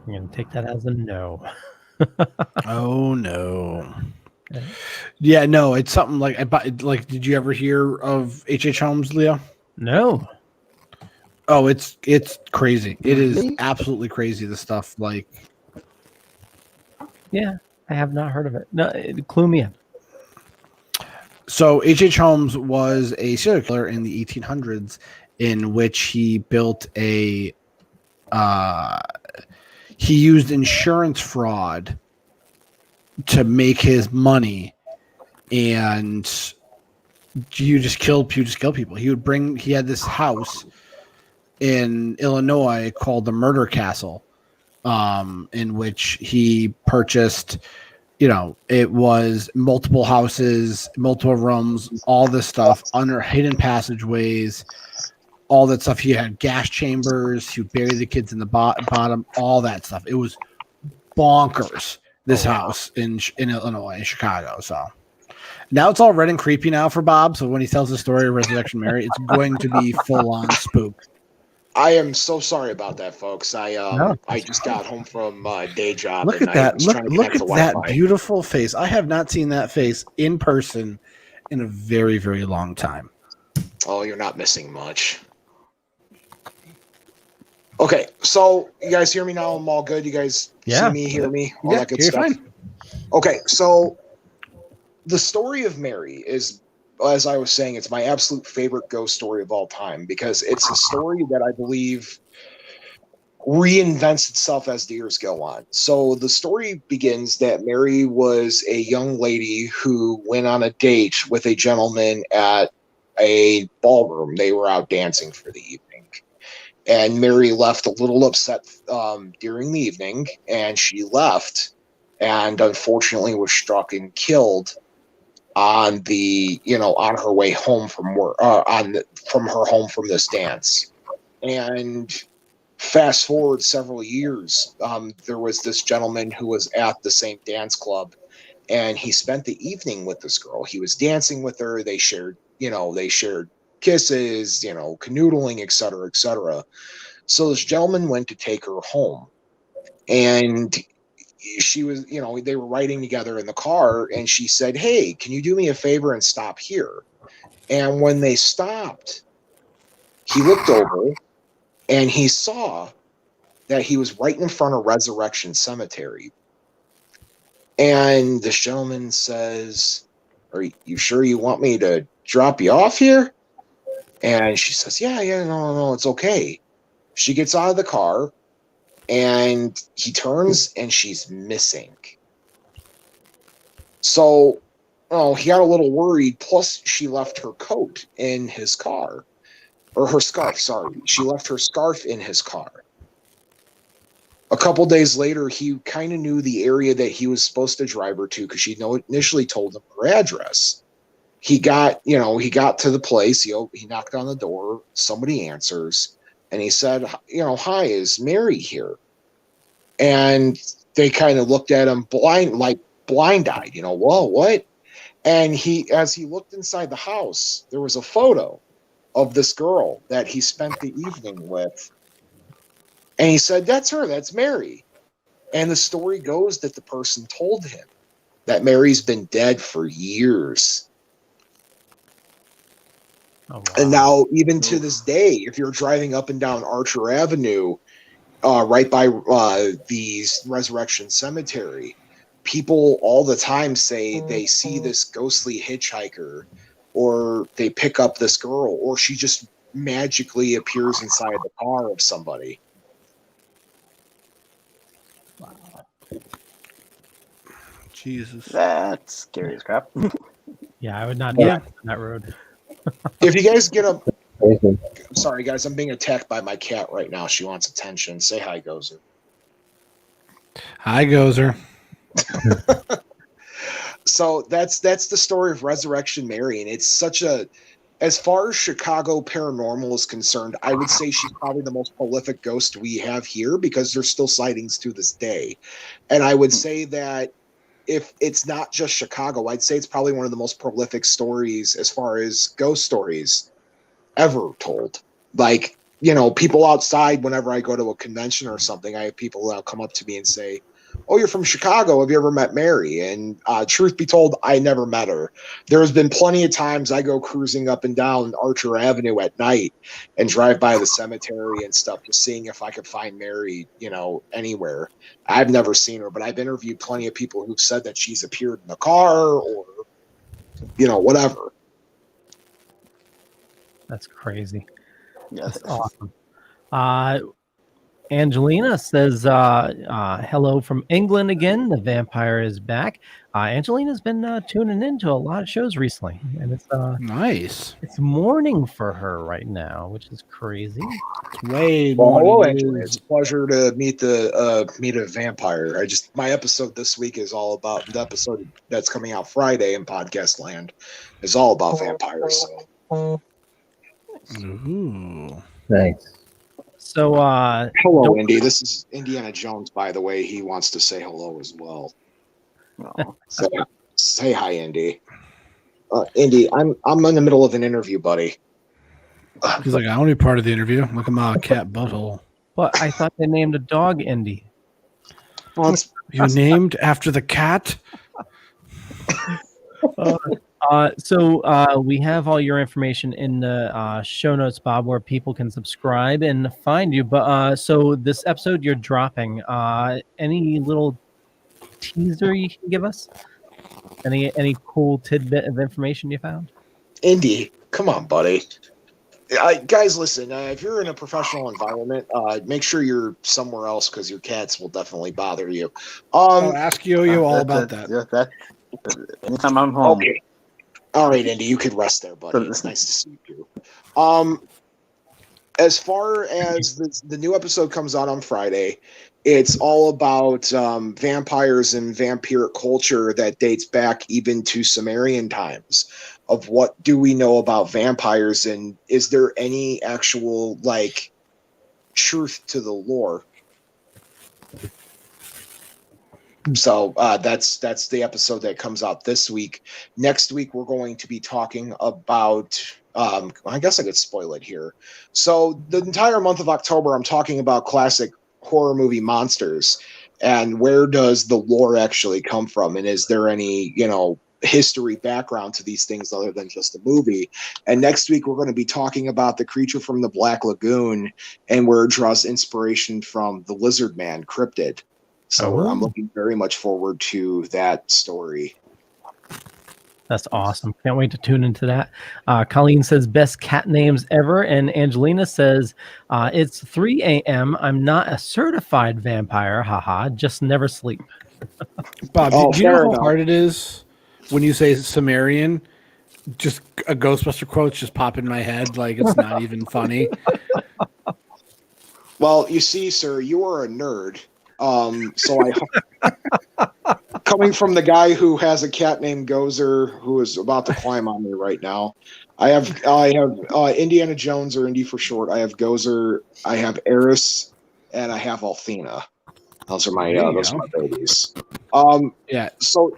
I'm going to take that as a no. Oh, no. Okay. Yeah, no, it's something like, did you ever hear of H.H. Holmes, Leo? No. Oh, it's crazy. It is absolutely crazy, the stuff, like. Yeah, I have not heard of it. No, clue me in. So H.H. Holmes was a serial killer in the 1800s in which he built he used insurance fraud to make his money, and you just kill people. He had this house in Illinois called the Murder Castle, in which he purchased, it was multiple houses, multiple rooms, all this stuff under hidden passageways, all that stuff. He had gas chambers. He would bury the kids in the bottom, all that stuff. It was bonkers, this house in Illinois, in Chicago. So now it's all red and creepy now for Bob. So when he tells the story of Resurrection Mary, it's going to be full on spook. I am so sorry about that, folks. I No. I just got home from day job. Look and at that! I was Look trying to look connect at to that Wi-Fi. beautiful face. I have not seen that face in person in a very, very long time. Oh, you're not missing much. Okay, so you guys hear me now? I'm all good. You guys Yeah. see me, hear me, all Yeah, that good you're stuff. fine. Okay, so the story of Mary is, as I was saying, it's my absolute favorite ghost story of all time because it's a story that I believe reinvents itself as the years go on. So the story begins that Mary was a young lady who went on a date with a gentleman at a ballroom. They were out dancing for the evening. And Mary left a little upset during the evening, and she left and unfortunately was struck and killed on on her way home from work, from her home from this dance. And fast forward several years, there was this gentleman who was at the same dance club, and he spent the evening with this girl. He was dancing with her. They shared kisses, canoodling, et cetera, et cetera. So this gentleman went to take her home, and she was, they were riding together in the car, and she said, "Hey, can you do me a favor and stop here?" And when they stopped, he looked over and he saw that he was right in front of Resurrection Cemetery. And this gentleman says, "Are you sure you want me to drop you off here?" And she says, yeah, no, it's okay. She gets out of the car, and he turns, and she's missing. So, he got a little worried. Plus, she left her coat in his car. Or her scarf, sorry. She left her scarf in his car. A couple days later, he kind of knew the area that he was supposed to drive her to because she initially told him her address. He got to the place. He knocked on the door. Somebody answers, and he said, "Hi, is Mary here?" And they kind of looked at him blind-eyed. Whoa, what? And as he looked inside the house, there was a photo of this girl that he spent the evening with. And he said, "That's her. That's Mary." And the story goes that the person told him that Mary's been dead for years. Oh, wow. And now, even to this day, if you're driving up and down Archer Avenue, right by the Resurrection Cemetery, people all the time say they see this ghostly hitchhiker, or they pick up this girl, or she just magically appears inside the car of somebody. Jesus. That's scary as crap. Yeah, I would not go on that road. If you guys get up, sorry guys, I'm being attacked by my cat right now. She wants attention. Say hi, Gozer. Hi, Gozer. So that's the story of Resurrection Mary, and it's such as far as Chicago paranormal is concerned, I would say she's probably the most prolific ghost we have here because there's still sightings to this day. And I would say that if it's not just Chicago, I'd say it's probably one of the most prolific stories as far as ghost stories ever told. Like, people outside, whenever I go to a convention or something, I have people that come up to me and say, "Oh, you're from Chicago. Have you ever met Mary?" And truth be told, I never met her. There's been plenty of times I go cruising up and down Archer Avenue at night and drive by the cemetery and stuff, just seeing if I could find Mary, anywhere. I've never seen her, but I've interviewed plenty of people who've said that she's appeared in the car or, whatever. That's crazy. Yeah. That's awesome. Angelina says, hello from England again. The vampire is back. Angelina's been tuning into a lot of shows recently, and it's nice. It's morning for her right now, which is crazy. It's way Well, more. hello, Angela. It's a pleasure to meet a vampire. My episode this week is all about the episode that's coming out Friday in podcast land is all about vampires. So. Ooh. Nice. So, hello, Indy. This is Indiana Jones, by the way. He wants to say hello as well. Say hi, Indy. Indy, I'm in the middle of an interview, buddy. He's like, I want to be part of the interview. Look at my cat butthole. But I thought they named a dog Indy. Well, it's, You named after the cat? So we have all your information in the show notes, Bob, where people can subscribe and find you. But so this episode you're dropping, any little teaser you can give us? Any cool tidbit of information you found? Indy, come on, buddy. Guys, listen. If you're in a professional environment, make sure you're somewhere else because your cats will definitely bother you. I'll ask you all about that. Anytime I'm home. Okay. All right, Indy, you could rest there, buddy. It's nice to see you. As far as the new episode comes out on Friday, it's all about vampires and vampiric culture that dates back even to Sumerian times. Of what do we know about vampires, and is there any actual truth to the lore? So that's the episode that comes out this week. Next week we're going to be talking about I guess I could spoil it here. So the entire month of October I'm talking about classic horror movie monsters and where does the lore actually come from, and is there any history background to these things other than just a movie. And next week we're going to be talking about the creature from the Black Lagoon and where it draws inspiration from the lizard man cryptid. So I'm looking very much forward to that story. That's awesome. Can't wait to tune into that. Colleen says best cat names ever. And Angelina says it's 3 a.m. I'm not a certified vampire. Haha. Just never sleep. Bob, do you know how hard it is when you say Sumerian? Just a Ghostbuster quote just pop in my head like it's not even funny. Well, you see, sir, you are a nerd. So coming from the guy who has a cat named Gozer who is about to climb on me right now, I have Indiana Jones, or Indy for short. I have Gozer, I have Eris, and I have Althena. Those are my babies. Yeah. So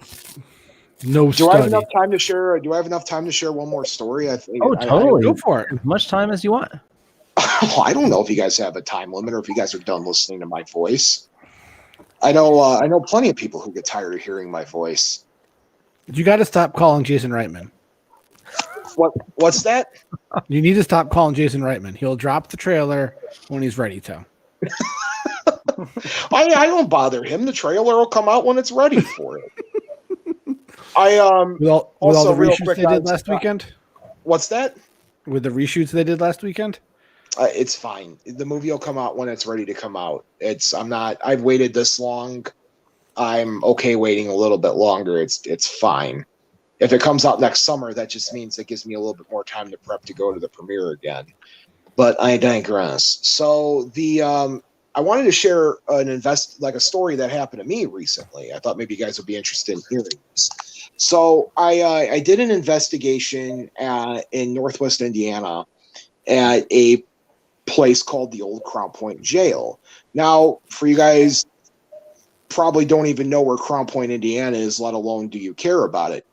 no. Do I have enough time to share? Do I have enough time to share one more story? Totally. Go for it. As much time as you want. I don't know if you guys have a time limit or if you guys are done listening to my voice. I know plenty of people who get tired of hearing my voice. You got to stop calling Jason Reitman. What's that? You need to stop calling Jason Reitman. He'll drop the trailer when he's ready to. I don't bother him. The trailer will come out when it's ready for it. With all the real reshoots quick, they did last weekend? What's that? With the reshoots they did last weekend? It's fine. The movie will come out when it's ready to come out. I've waited this long. I'm okay waiting a little bit longer. It's fine. If it comes out next summer, that just means it gives me a little bit more time to prep to go to the premiere again. But I digress. So I wanted to share a story that happened to me recently. I thought maybe you guys would be interested in hearing this. So I did an investigation in Northwest Indiana at a place called the Old Crown Point Jail. Now, for you guys probably don't even know where Crown Point, Indiana is, let alone do you care about it.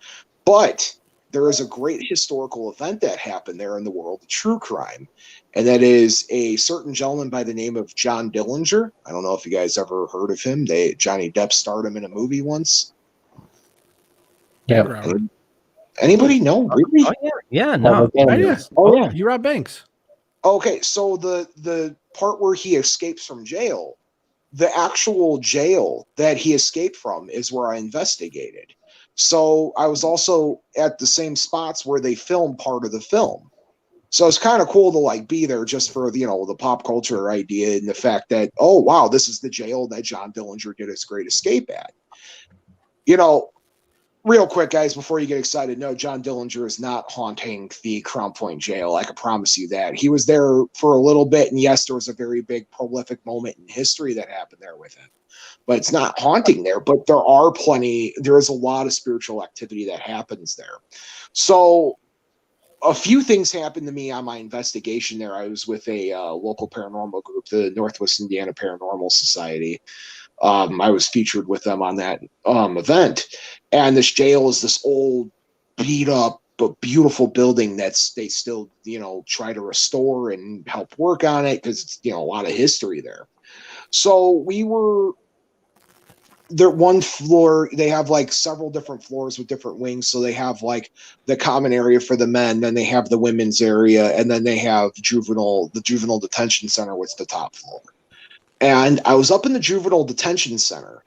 But there is a great historical event that happened there in the world of true crime. And that is a certain gentleman by the name of John Dillinger. I don't know if you guys ever heard of him. Johnny Depp starred him in a movie once. Yeah. Anybody know? Really? Oh, yeah. No. Oh, yeah. You robbed banks. Okay, so the part where he escapes from jail, the actual jail that he escaped from is where I investigated. So I was also at the same spots where they filmed part of the film. So it's kind of cool to be there just for the pop culture idea and the fact that, oh wow, this is the jail that John Dillinger did his great escape at. Real quick, guys, before you get excited, no, John Dillinger is not haunting the Crown Point Jail. I can promise you that. He was there for a little bit, and yes, there was a very big, prolific moment in history that happened there with him. But it's not haunting there, but there is a lot of spiritual activity that happens there. So a few things happened to me on my investigation there. I was with a local paranormal group, the Northwest Indiana Paranormal Society. I was featured with them on that event. And this jail is this old, beat up, beautiful building that's they still try to restore and help work on it because it's a lot of history there. So we were there. One floor, they have like several different floors with different wings. So they have like the common area for the men, then they have the women's area, and then they have the juvenile detention center, which is the top floor. And I was up in the juvenile detention center,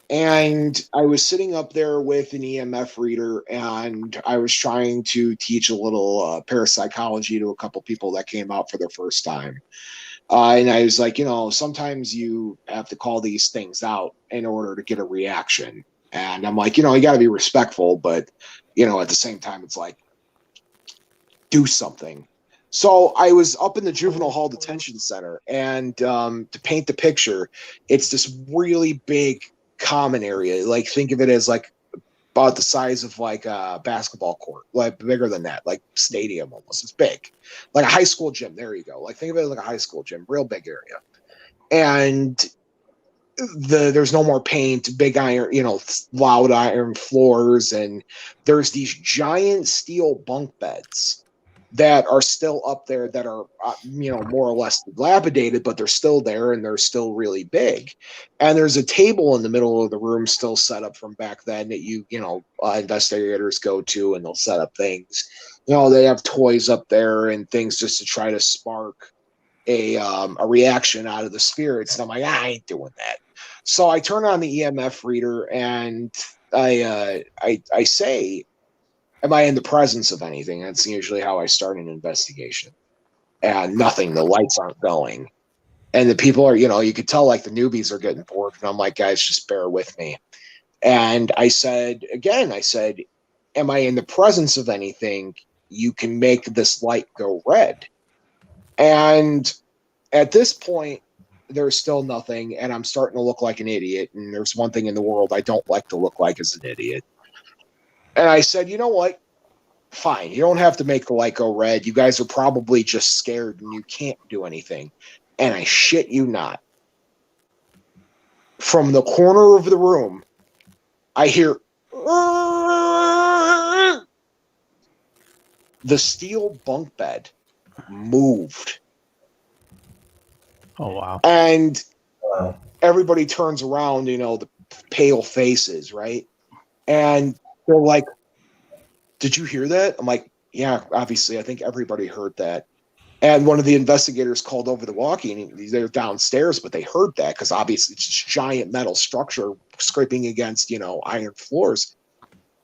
and I was sitting up there with an EMF reader, and I was trying to teach a little parapsychology to a couple people that came out for their first time. And I was like, sometimes you have to call these things out in order to get a reaction. And I'm like, you got to be respectful, but, at the same time, it's like, do something. So I was up in the juvenile hall detention center, and to paint the picture, it's this really big common area. Like, think of it as like about the size of like a basketball court, like bigger than that, like stadium almost. It's big, like a high school gym. There you go. Like, think of it like a high school gym, real big area. And there's no more paint, big iron, loud iron floors, and there's these giant steel bunk beds that are still up there that are, more or less dilapidated, but they're still there and they're still really big. And there's a table in the middle of the room still set up from back then that investigators go to, and they'll set up things. They have toys up there and things just to try to spark a reaction out of the spirits. And I'm like, I ain't doing that. So I turn on the EMF reader and I say, am I in the presence of anything? That's usually how I start an investigation. And nothing, the lights aren't going. And the people are, you could tell like the newbies are getting bored. And I'm like, guys, just bear with me. And I said, am I in the presence of anything? You can make this light go red. And at this point, there's still nothing. And I'm starting to look like an idiot. And there's one thing in the world I don't like to look like as an idiot. And I said, you know what? Fine. You don't have to make the light go red. You guys are probably just scared and you can't do anything. And I shit you not. From the corner of the room, I hear the steel bunk bed moved. Oh, wow. And everybody turns around, the pale faces, right? And they're like, did you hear that? I'm like, yeah, obviously. I think everybody heard that. And one of the investigators called over the walkie, and they're downstairs, but they heard that because obviously it's this giant metal structure scraping against, iron floors.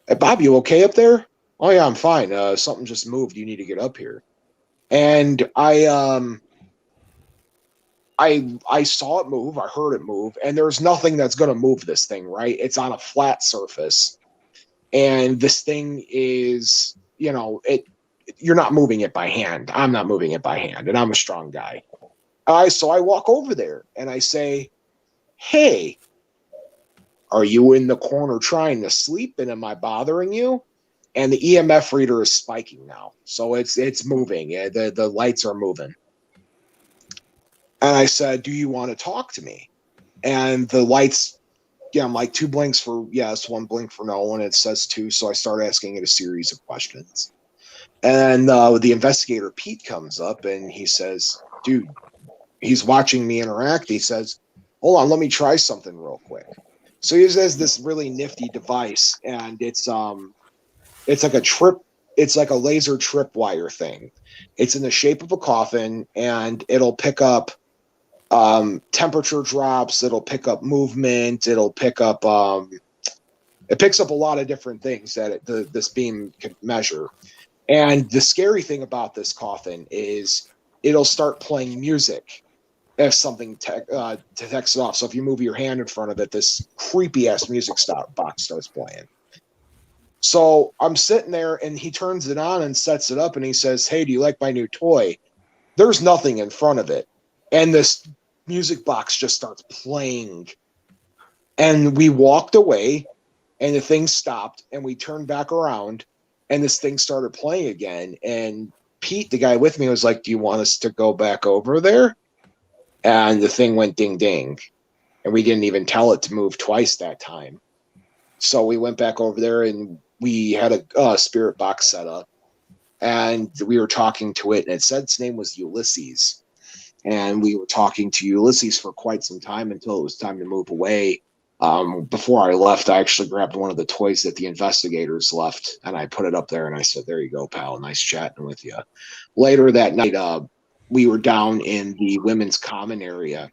Hey, Bob, you okay up there? Oh, yeah, I'm fine. Something just moved. You need to get up here. And I saw it move. I heard it move. And there's nothing that's going to move this thing, right? It's on a flat surface. And this thing is, you're not moving it by hand. I'm not moving it by hand, and I'm a strong guy. So I walk over there and I say, hey, are you in the corner trying to sleep, and am I bothering you? And the EMF reader is spiking now. So it's moving. The lights are moving. And I said, do you want to talk to me? And the lights, I'm like 2 blinks for yes, 1 blink for no, and it says 2. So I start asking it a series of questions. And the investigator, Pete, comes up and he says, dude, he's watching me interact. He says, hold on, let me try something real quick. So he has this really nifty device, and it's like a laser tripwire thing. It's in the shape of a coffin, and it'll pick up temperature drops, it'll pick up movement, it'll pick up it picks up a lot of different things that this beam can measure. And the scary thing about this coffin is it'll start playing music if something detects it off. So if you move your hand in front of it, this creepy ass music box starts playing. So I'm sitting there and he turns it on and sets it up and he says, hey, do you like my new toy? There's nothing in front of it. And this music box just starts playing. And we walked away and the thing stopped and we turned back around and this thing started playing again. And Pete, the guy with me, was like, do you want us to go back over there? And the thing went ding, ding. And we didn't even tell it to move twice that time. So we went back over there and we had a spirit box set up, and we were talking to it, and it said its name was Ulysses. And we were talking to Ulysses for quite some time until it was time to move away. Before I left, I actually grabbed one of the toys that the investigators left, and I put it up there, and I said, "There you go, pal. Nice chatting with you." Later that night, we were down in the women's common area,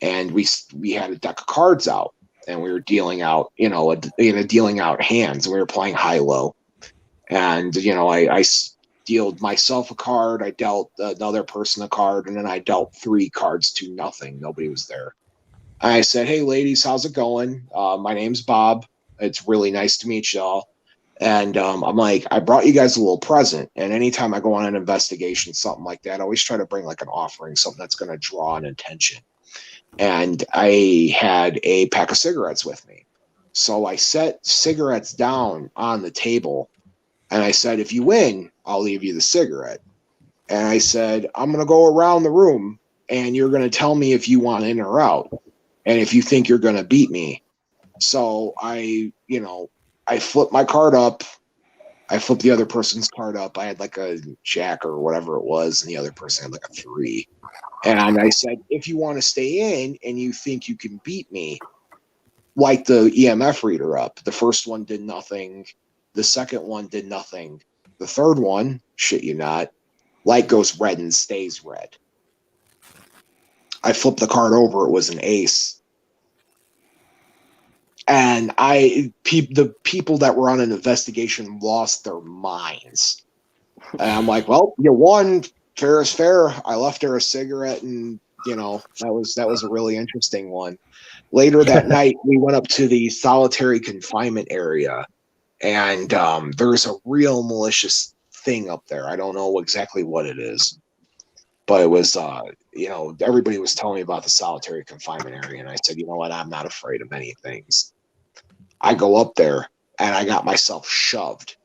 and we had a deck of cards out, and we were dealing out, dealing out hands. We were playing high-low, and I dealt myself a card, I dealt another person a card, and then I dealt 3 cards to nothing. Nobody was there. I said, "Hey, ladies, how's it going? My name's Bob. It's really nice to meet y'all." And I'm like, I brought you guys a little present. And anytime I go on an investigation, something like that, I always try to bring like an offering, something that's going to draw an attention. And I had a pack of cigarettes with me. So I set cigarettes down on the table. And I said, "If you win, I'll leave you the cigarette." And I said, "I'm going to go around the room, and you're going to tell me if you want in or out. And if you think you're going to beat me." So I flipped my card up. I flipped the other person's card up. I had like a jack or whatever it was, and the other person had like a 3. And I said, "If you want to stay in and you think you can beat me, light the EMF reader up." The first one did nothing. The second one did nothing. The third one, shit you not, light goes red and stays red. I flipped the card over. It was an ace. And the people that were on an investigation lost their minds. And I'm like, "Well, you won. Fair is fair." I left her a cigarette, and that was a really interesting one. Later that night, we went up to the solitary confinement area, and there's a real malicious thing up there. I don't know exactly what it is, but it was everybody was telling me about the solitary confinement area, and I said, "You know what? I'm not afraid of many things." I go up there, and I got myself shoved,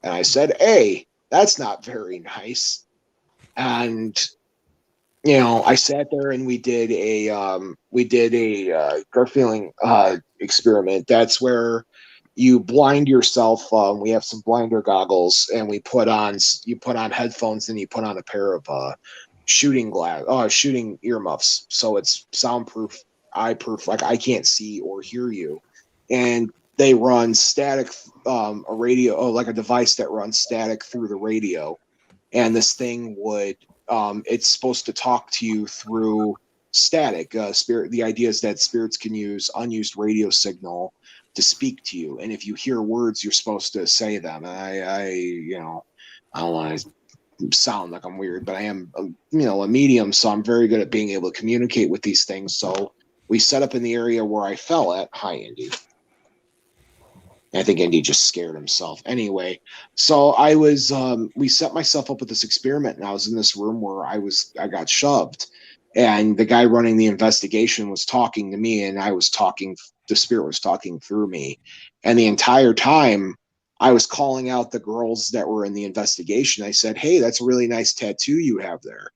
and I said, "Hey, that's not very nice." And I sat there, and we did a gut feeling experiment. That's where you blind yourself. We have some blinder goggles, and you put on headphones, and you put on a pair of shooting earmuffs, so it's soundproof, eye-proof, like I can't see or hear you. And they run static, a radio, like a device that runs static through the radio. And this thing would, it's supposed to talk to you through static. The idea is that spirits can use unused radio signal to speak to you. And if you hear words, you're supposed to say them. And I don't want to sound like I'm weird, but I am, a medium, so I'm very good at being able to communicate with these things. So we set up in the area where I fell at. Hi, Indy. I think Indy just scared himself. Anyway, so I was, we set myself up with this experiment, and I was in this room where I got shoved, and the guy running the investigation was talking to me, and the spirit was talking through me. And the entire time I was calling out the girls that were in the investigation. I said, "Hey, that's a really nice tattoo you have there."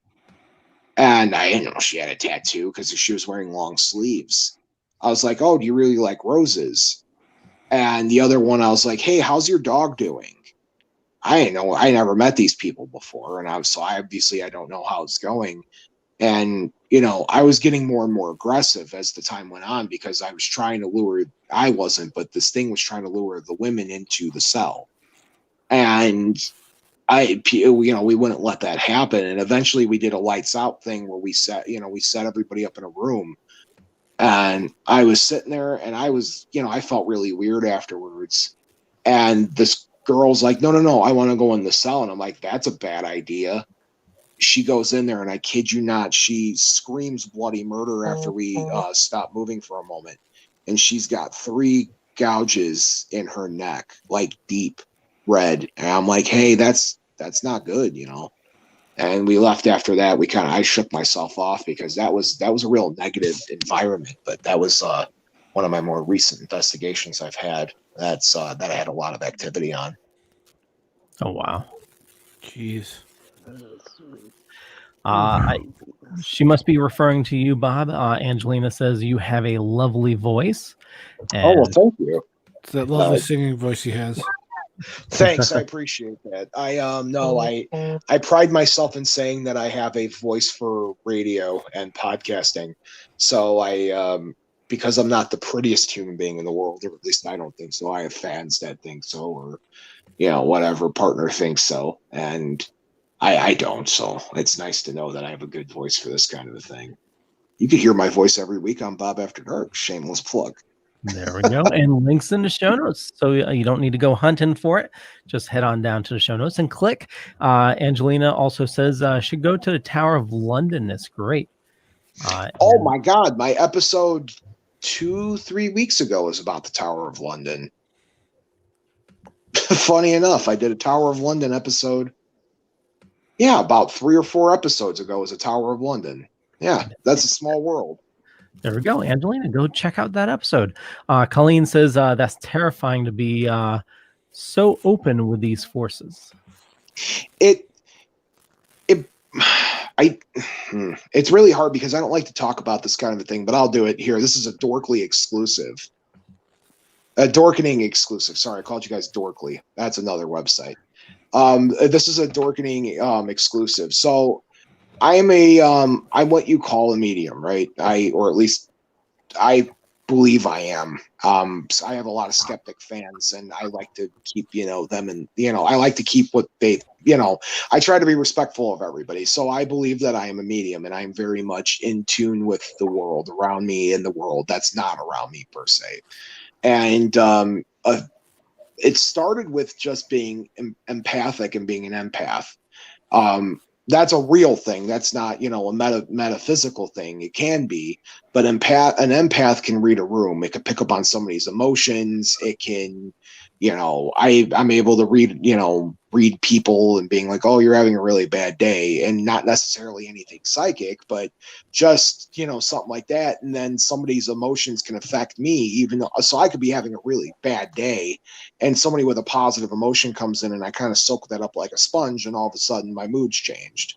And I didn't know she had a tattoo because she was wearing long sleeves. I was like, "Oh, do you really like roses?" And the other one, I was like, "Hey, how's your dog doing?" I didn't know. I never met these people before. And I don't know how it's going. And, I was getting more and more aggressive as the time went on, because I was trying to but this thing was trying to lure the women into the cell. And we wouldn't let that happen. And eventually we did a lights out thing where we set everybody up in a room. And I was sitting there, and I was, I felt really weird afterwards. And this girl's like, no, I want to go in the cell. And I'm like, that's a bad idea. She goes in there, and I kid you not, she screams bloody murder after we stop moving for a moment. And she's got 3 gouges in her neck, like deep red. And I'm like, hey, that's not good, And we left after that. I shook myself off, because that was a real negative environment. But that was one of my more recent investigations I've had. That I had a lot of activity on. Oh, wow. Jeez. She must be referring to you, Bob. Angelina says you have a lovely voice. Oh, well, thank you. It's that lovely singing voice he has. Thanks, I appreciate that. I pride myself in saying that I have a voice for radio and podcasting. So because I'm not the prettiest human being in the world, or at least I don't think so. I have fans that think so, or whatever partner thinks so, and I don't. So it's nice to know that I have a good voice for this kind of a thing. You can hear my voice every week on Bob After Dark. Shameless plug. There we go. And links in the show notes. So you don't need to go hunting for it. Just head on down to the show notes and click. Angelina also says should go to the Tower of London. It's great. Oh my God. My episode 2-3 weeks ago was about the Tower of London. Funny enough, I did a Tower of London episode. Yeah, about 3 or 4 episodes ago was a Tower of London. Yeah, that's a small world. There we go. Angelina, go check out that episode. Colleen says that's terrifying to be so open with these forces. It's really hard because I don't like to talk about this kind of a thing, but I'll do it here. This is a Dorkly exclusive. A Dorkening exclusive. Sorry, I called you guys Dorkly. That's another website. This is a Dorkening exclusive. So I'm I'm what you call a medium, right? Or at least I believe I am. So I have a lot of skeptic fans, and I like to keep, them, and I like to keep what they, I try to be respectful of everybody. So I believe that I am a medium, and I'm very much in tune with the world around me and the world that's not around me per se. And it started with just being empathic and being an empath. That's a real thing. That's not, a metaphysical thing. It can be, but an empath can read a room. It can pick up on somebody's emotions. It can, I'm able to read people and being like, oh, you're having a really bad day, and not necessarily anything psychic, but just, something like that. And then somebody's emotions can affect me, so I could be having a really bad day, and somebody with a positive emotion comes in, and I kind of soak that up like a sponge, and all of a sudden my mood's changed.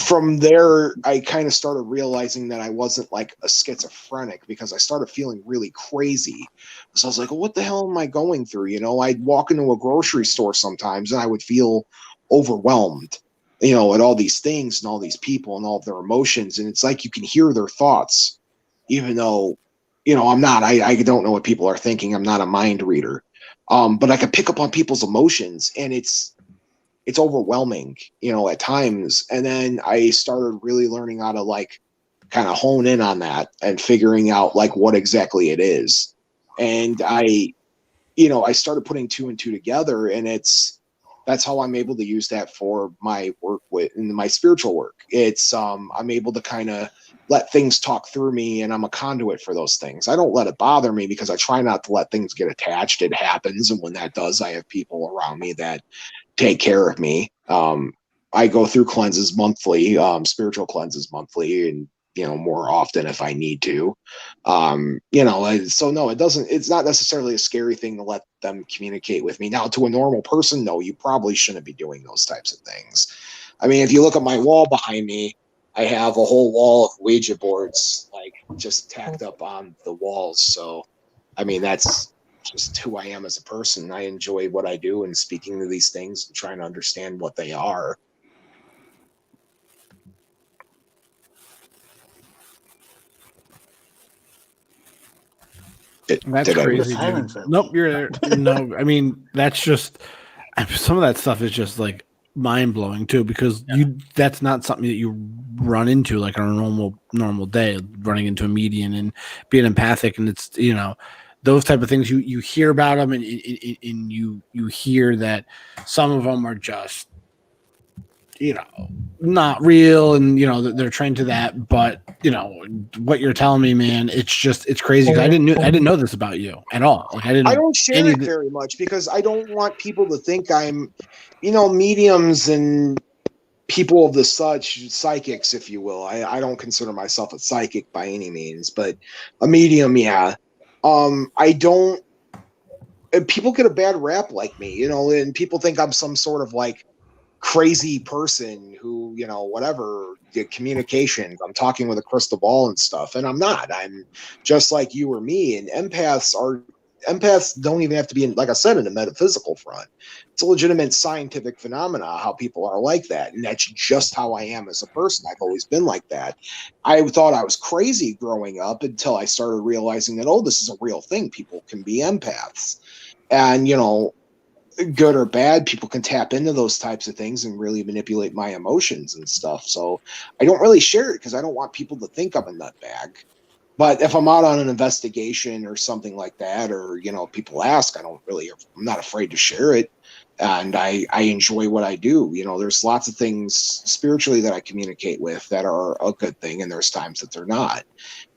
From there, I kind of started realizing that I wasn't like a schizophrenic, because I started feeling really crazy. So I was like, well, what the hell am I going through? I'd walk into a grocery store sometimes and I would feel overwhelmed, at all these things and all these people and all of their emotions. And it's like you can hear their thoughts, even though, I'm not, I don't know what people are thinking. I'm not a mind reader. But I can pick up on people's emotions, and it's overwhelming, at times. And then I started really learning how to kind of hone in on that and figuring out what exactly it is. And I started putting 2 and 2 together, and that's how I'm able to use that for my work in my spiritual work. It's, I'm able to kind of let things talk through me, and I'm a conduit for those things. I don't let it bother me, because I try not to let things get attached. It happens. And when that does, I have people around me that take care of me. I go through cleanses monthly, spiritual cleanses monthly, and more often if I need to. So no, it's not necessarily a scary thing to let them communicate with me. Now, to a normal person, no, you probably shouldn't be doing those types of things. I mean, if you look at my wall behind me, I have a whole wall of Ouija boards just tacked up on the walls. So I mean, that's just who I am as a person. I enjoy what I do and speaking to these things and trying to understand what they are. That's crazy. Nope, you're there. No, I mean, that's just some of that stuff is just mind blowing too, because that's not something that you run into on a normal day, running into a medium and being empathic. And it's, those type of things you hear about them, and you hear that some of them are just, not real, and they're trained to that. But what you're telling me, man, it's crazy. 'Cause I didn't know this about you at all. I don't share it very much, because I don't want people to think I'm, mediums and people of the such, psychics, if you will. I don't consider myself a psychic by any means, but a medium, yeah. I don't. People get a bad rap like me, and people think I'm some sort of crazy person who, whatever, communication. I'm talking with a crystal ball and stuff, and I'm not. I'm just like you or me. And empaths are empaths don't even have to be in, like I said, in a metaphysical front. It's a legitimate scientific phenomena how people are like that, and that's just how I am as a person. I've always been like that. I thought I was crazy growing up until I started realizing that, oh, this is a real thing. People can be empaths, and good or bad, people can tap into those types of things and really manipulate my emotions and stuff. So I don't really share it because I don't want people to think I'm a nutbag. But if I'm out on an investigation or something like that, or people ask, I'm not afraid to share it, and I enjoy what I do. There's lots of things spiritually that I communicate with that are a good thing, and there's times that they're not.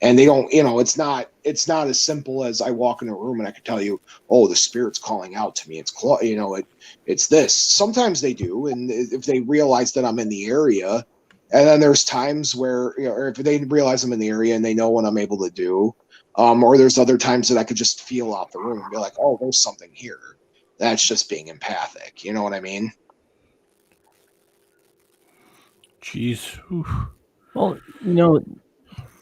And they don't, it's not as simple as I walk in a room and I can tell you, oh, the spirit's calling out to me. It's this. Sometimes they do, and if they realize that I'm in the area. And then there's times where, or if they realize I'm in the area and they know what I'm able to do, or there's other times that I could just feel out the room and be like, oh, there's something here. That's just being empathic. You know what I mean? Jeez. Oof. Well,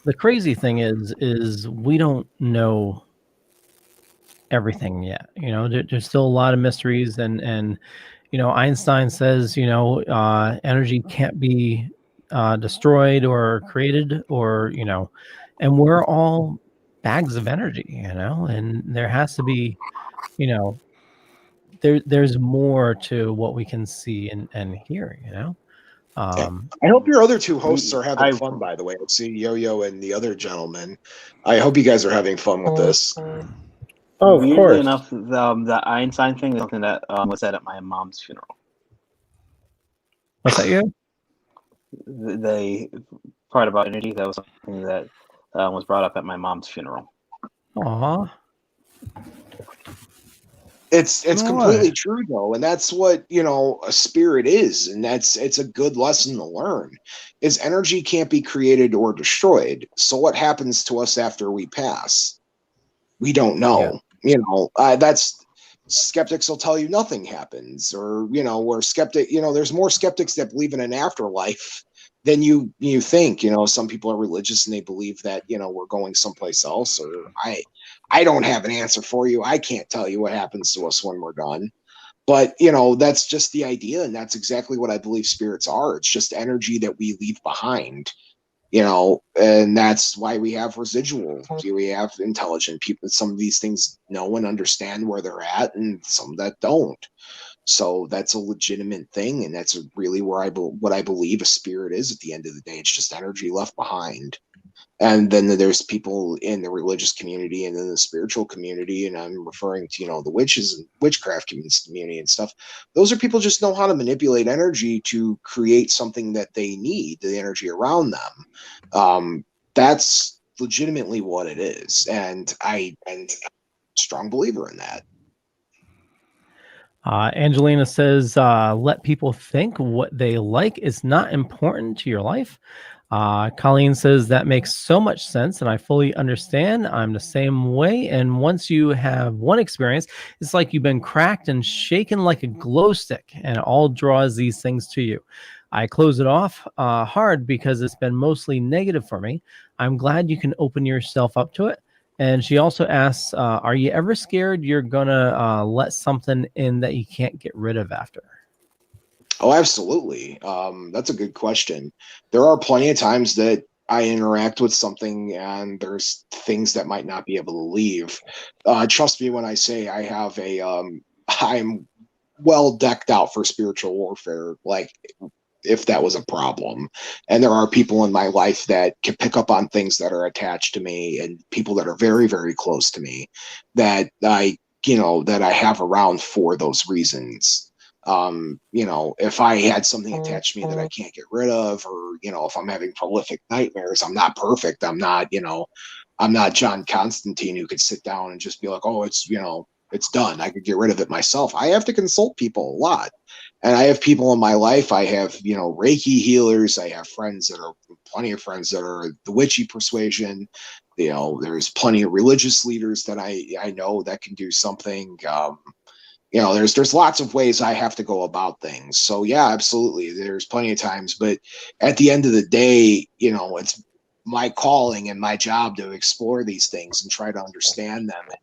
the crazy thing is we don't know everything yet. There's still a lot of mysteries, and Einstein says energy can't be destroyed or created, or and we're all bags of energy, and there has to be there's more to what we can see and hear. I hope your other two hosts are having fun, by the way. Let's see, Yo-Yo and the other gentleman. I hope you guys are having fun with this. Oh, of Weirdly course. enough, the Einstein thing is something that was said at my mom's funeral. What's that? You? The part about energy, that was something that was brought up at my mom's funeral. Aw. It's completely true though, and that's what a spirit is, and it's a good lesson to learn. Is energy can't be created or destroyed. So what happens to us after we pass? We don't know. That's skeptics will tell you nothing happens, or there's more skeptics that believe in an afterlife than you think. Some people are religious and they believe that we're going someplace else, or I don't have an answer for you. I can't tell you what happens to us when we're done. But that's just the idea, and that's exactly what I believe spirits are. It's just energy that we leave behind. And that's why we have residual. We have intelligent people. Some of these things know and understand where they're at, and some that don't. So that's a legitimate thing, and that's really where what I believe a spirit is. At the end of the day, it's just energy left behind. And then there's people in the religious community and then the spiritual community, and I'm referring to the witches and witchcraft community and stuff. Those are people just know how to manipulate energy to create something that they need, the energy around them. That's legitimately what it is, and I'm a strong believer in that. Angelina says, let people think. What they like is not important to your life. Colleen says, that makes so much sense, and I fully understand. I'm the same way. And once you have one experience, it's like you've been cracked and shaken like a glow stick, and it all draws these things to you. I close it off hard because it's been mostly negative for me. I'm glad you can open yourself up to it. And she also asks, are you ever scared you're going to let something in that you can't get rid of after? Oh, absolutely. That's a good question. There are plenty of times that I interact with something and there's things that might not be able to leave. Trust me when I say I have I'm well decked out for spiritual warfare, like if that was a problem. And there are people in my life that can pick up on things that are attached to me, and people that are very, very close to me that I have around for those reasons. If I had something attached to me that I can't get rid of, or, if I'm having prolific nightmares, I'm not perfect. I'm not John Constantine who could sit down and just be like, oh, it's done. I could get rid of it myself. I have to consult people a lot. And I have people in my life. I have, Reiki healers. I have plenty of friends that are the witchy persuasion. There's plenty of religious leaders that I know that can do something. There's lots of ways I have to go about things. So yeah, absolutely. There's plenty of times, but at the end of the day, it's my calling and my job to explore these things and try to understand them and,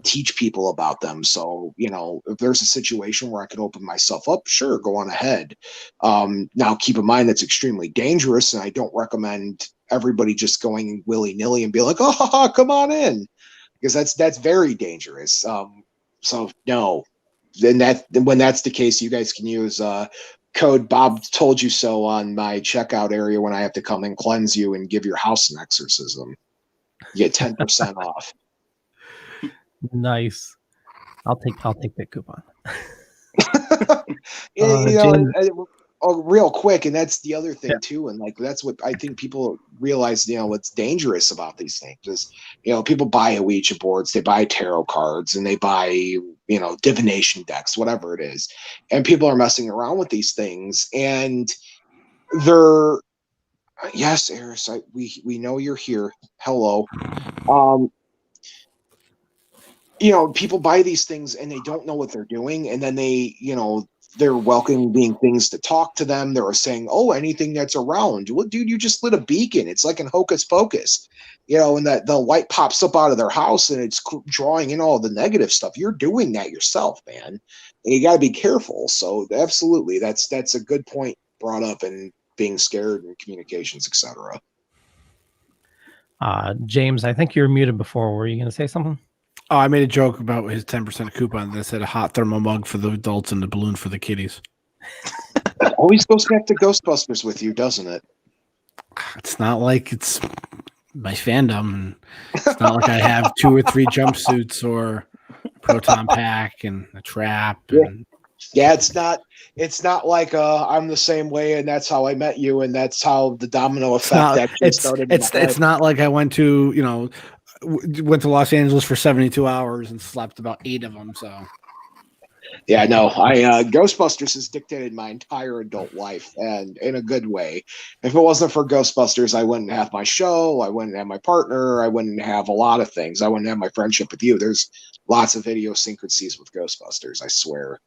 teach people about them. So, if there's a situation where I could open myself up, sure, go on ahead. Now, keep in mind that's extremely dangerous, and I don't recommend everybody just going willy-nilly and be like, oh, come on in, because that's very dangerous. So no. Then when that's the case, you guys can use code Bob told you so on my checkout area when I have to come and cleanse you and give your house an exorcism. You get 10% off. Nice. I'll take that coupon. Real quick, and that's the other thing too, and like that's what I think people realize. What's dangerous about these things is, people buy Ouija boards, they buy tarot cards, and they buy divination decks, whatever it is, and people are messing around with these things, and they're yes, Eris, we know you're here. Hello. People buy these things and they don't know what they're doing, and then they're welcoming things to talk to them. They're saying, oh, anything that's around. Well, dude, you just lit a beacon. It's like in Hocus Pocus, and that the light pops up out of their house and it's drawing in all the negative stuff. You're doing that yourself, man. And you got to be careful. So absolutely, that's a good point brought up in being scared and communications, etc. James, I think you were muted before. Were you going to say something? Oh, I made a joke about his 10% coupon that said a hot thermal mug for the adults and a balloon for the kiddies. Always goes back to Ghostbusters with you, doesn't it? It's not like it's my fandom. And it's not like I have 2 or 3 jumpsuits or a proton pack and a trap. Yeah, it's not like I'm the same way and that's how I met you and that's how the domino effect actually started. It's not like I went to, went to Los Angeles for 72 hours and slept about 8 of them. So, yeah, no, Ghostbusters has dictated my entire adult life, and in a good way. If it wasn't for Ghostbusters, I wouldn't have my show. I wouldn't have my partner. I wouldn't have a lot of things. I wouldn't have my friendship with you. There's lots of idiosyncrasies with Ghostbusters, I swear.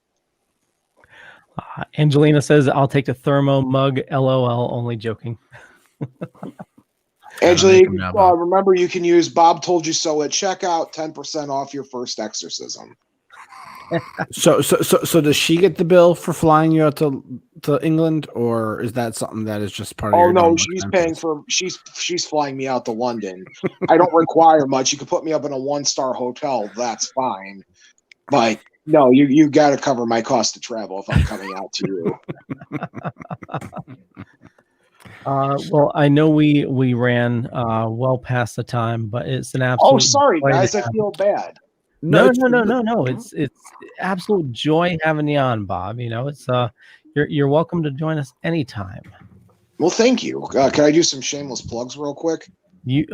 Angelina says, I'll take the thermo mug. LOL, only joking. Angelique, remember you can use Bob told you so at checkout, 10% off your first exorcism. So does she get the bill for flying you out to England, or is that something that is just part of your no, she's paying for she's flying me out to London. I don't require much. You can put me up in a 1-star hotel, that's fine. But no, you got to cover my cost of travel if I'm coming out to you. Well, I know we ran well past the time, but it's an absolute. Oh, sorry, guys, I feel bad. No. It's absolute joy having you on, Bob. It's you're welcome to join us anytime. Well, thank you. Can I do some shameless plugs real quick? Yeah,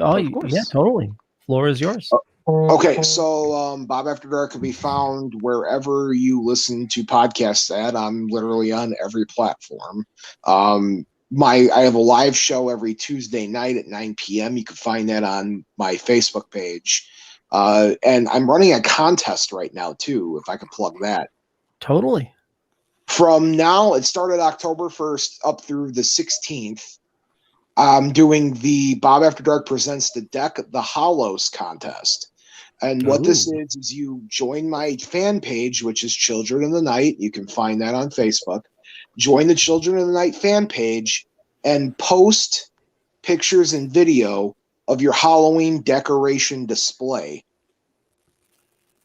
totally. Floor is yours. Okay, so Bob After Dark can be found wherever you listen to podcasts at. I'm literally on every platform. I have a live show every Tuesday night at 9 p.m. You can find that on my Facebook page. And I'm running a contest right now, too, if I can plug that. Totally. From now, it started October 1st up through the 16th. I'm doing the Bob After Dark Presents the Deck the Hollows contest. And what this is you join my fan page, which is Children of the Night. You can find that on Facebook. Join the Children of the Night fan page and post pictures and video of your Halloween decoration display.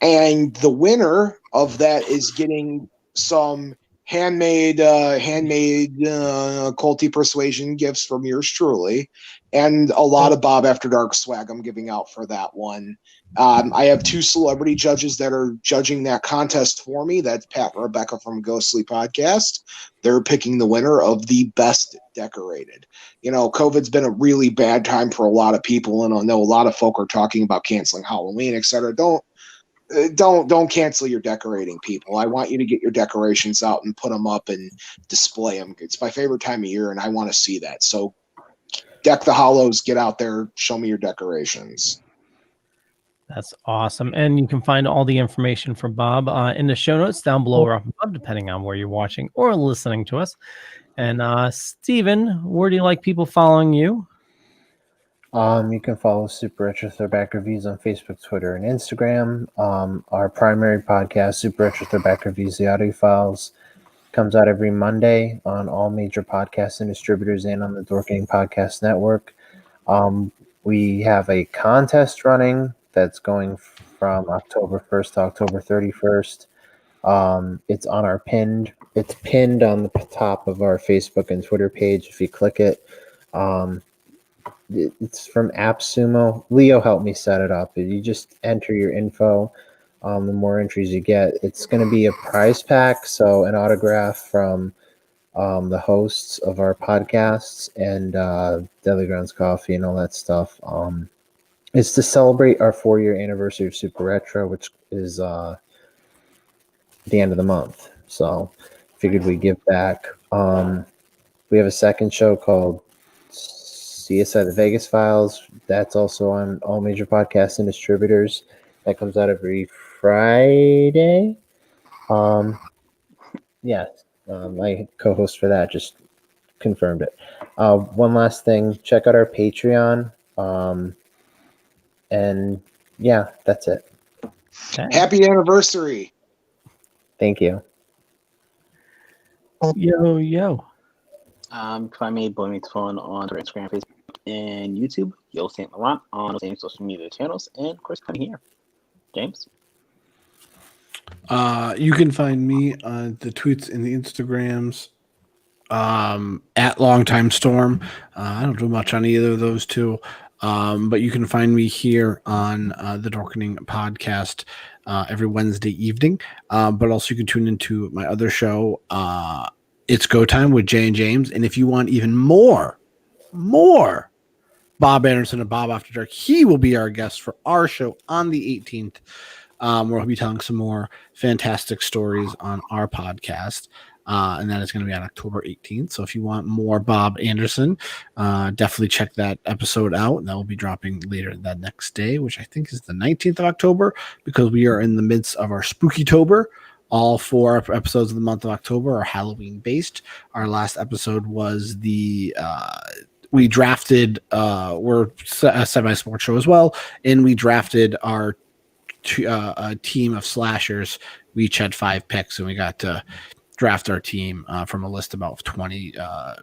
And the winner of that is getting some handmade culty persuasion gifts from yours truly, and a lot of Bob After Dark swag I'm giving out for that one. I have 2 celebrity judges that are judging that contest for me. That's Pat and Rebecca from Ghostly Podcast. They're picking the winner of the best decorated. COVID's been a really bad time for a lot of people, and I know a lot of folk are talking about canceling Halloween, etc. Don't cancel your decorating, people. I want you to get your decorations out and put them up and display them. It's my favorite time of year, and I want to see that. So Deck the Hollows, get out there, show me your decorations. That's awesome. And you can find all the information for Bob in the show notes down below or above, depending on where you're watching or listening to us. And Steven, where do you like people following you? You can follow Super Retro Throwback Reviews on Facebook, Twitter, and Instagram. Our primary podcast, Super Retro Throwback Reviews, the audio files, comes out every Monday on all major podcasts and distributors and on the Dorkening Podcast Network. We have a contest running that's going from October 1st to October 31st. It's on our it's pinned on the top of our Facebook and Twitter page if you click it. It's from AppSumo. Leo helped me set it up. You just enter your info. The more entries you get, it's going to be a prize pack, so an autograph from the hosts of our podcasts and Deadly Grounds Coffee and all that stuff. It's to celebrate our 4-year anniversary of Super Retro, which is the end of the month. So figured we'd give back. We have a second show called CSI The Vegas Files. That's also on all major podcasts and distributors. That comes out every Friday. My co-host for that just confirmed it. One last thing, check out our Patreon. And yeah, that's it. Happy anniversary. Thank you. Yo. Find me, Boy Meets Phone on Instagram, Facebook, and YouTube. Yo St. Laurent on the same social media channels, and of course, coming here. James? You can find me on the tweets and the Instagrams at Longtime Storm. I don't do much on either of those two, but you can find me here on the Dorkening podcast every Wednesday evening. But also you can tune into my other show, It's Go Time with Jay and James. And if you want even more Bob Anderson and Bob After Dark, he will be our guest for our show on the 18th. Where he'll be telling some more fantastic stories on our podcast. And that is going to be on October 18th. So if you want more Bob Anderson, definitely check that episode out. That will be dropping later that next day, which I think is the 19th of October, because we are in the midst of our Spookytober. All 4 episodes of the month of October are Halloween based. Our last episode was we drafted, we're a semi-sport show as well, and we drafted our a team of slashers. We each had 5 picks, and we got to draft our team from a list of about 20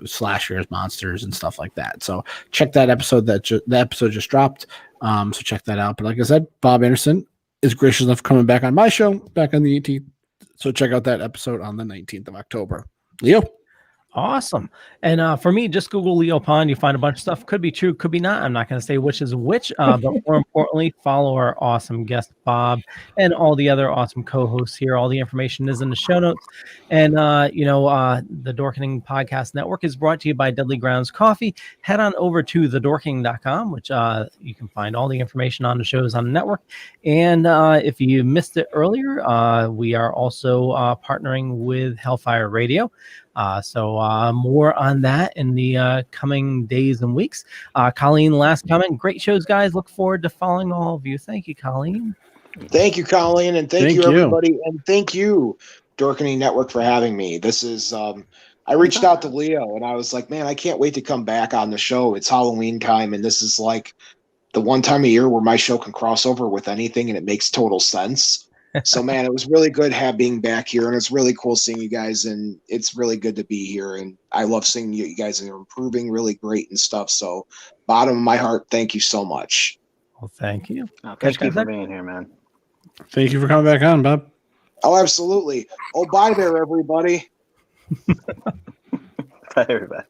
slashers, monsters, and stuff like that. So check that episode. That episode just dropped. So check that out. But like I said, Bob Anderson is gracious enough coming back on my show back on the 18th. So check out that episode on the 19th of October. Leo. Awesome. And for me, just Google Leo Pond. You find a bunch of stuff. Could be true, could be not. I'm not going to say which is which, but more importantly, follow our awesome guest, Bob, and all the other awesome co-hosts here. All the information is in the show notes. And, the Dorkening Podcast Network is brought to you by Deadly Grounds Coffee. Head on over to thedorkening.com, which you can find all the information on the shows on the network. And if you missed it earlier, we are also partnering with Hellfire Radio. So more on that in the coming days and weeks. Colleen, last comment. Great shows, guys. Look forward to following all of you. Thank you, Colleen. Thank you, Colleen, and thank you, everybody. And thank you, Dorkening Network, for having me. This is, I reached out to Leo, and I was like, man, I can't wait to come back on the show. It's Halloween time, and this is like the one time a year where my show can cross over with anything, and it makes total sense. So, man, it was really good being back here, and it's really cool seeing you guys, and it's really good to be here, and I love seeing you guys, and you're improving really great and stuff. So, bottom of my heart, thank you so much. Well, thank you. Thank you for being here, man. Thank you for coming back on, Bob. Oh, absolutely. Oh, bye there, everybody. Bye, everybody.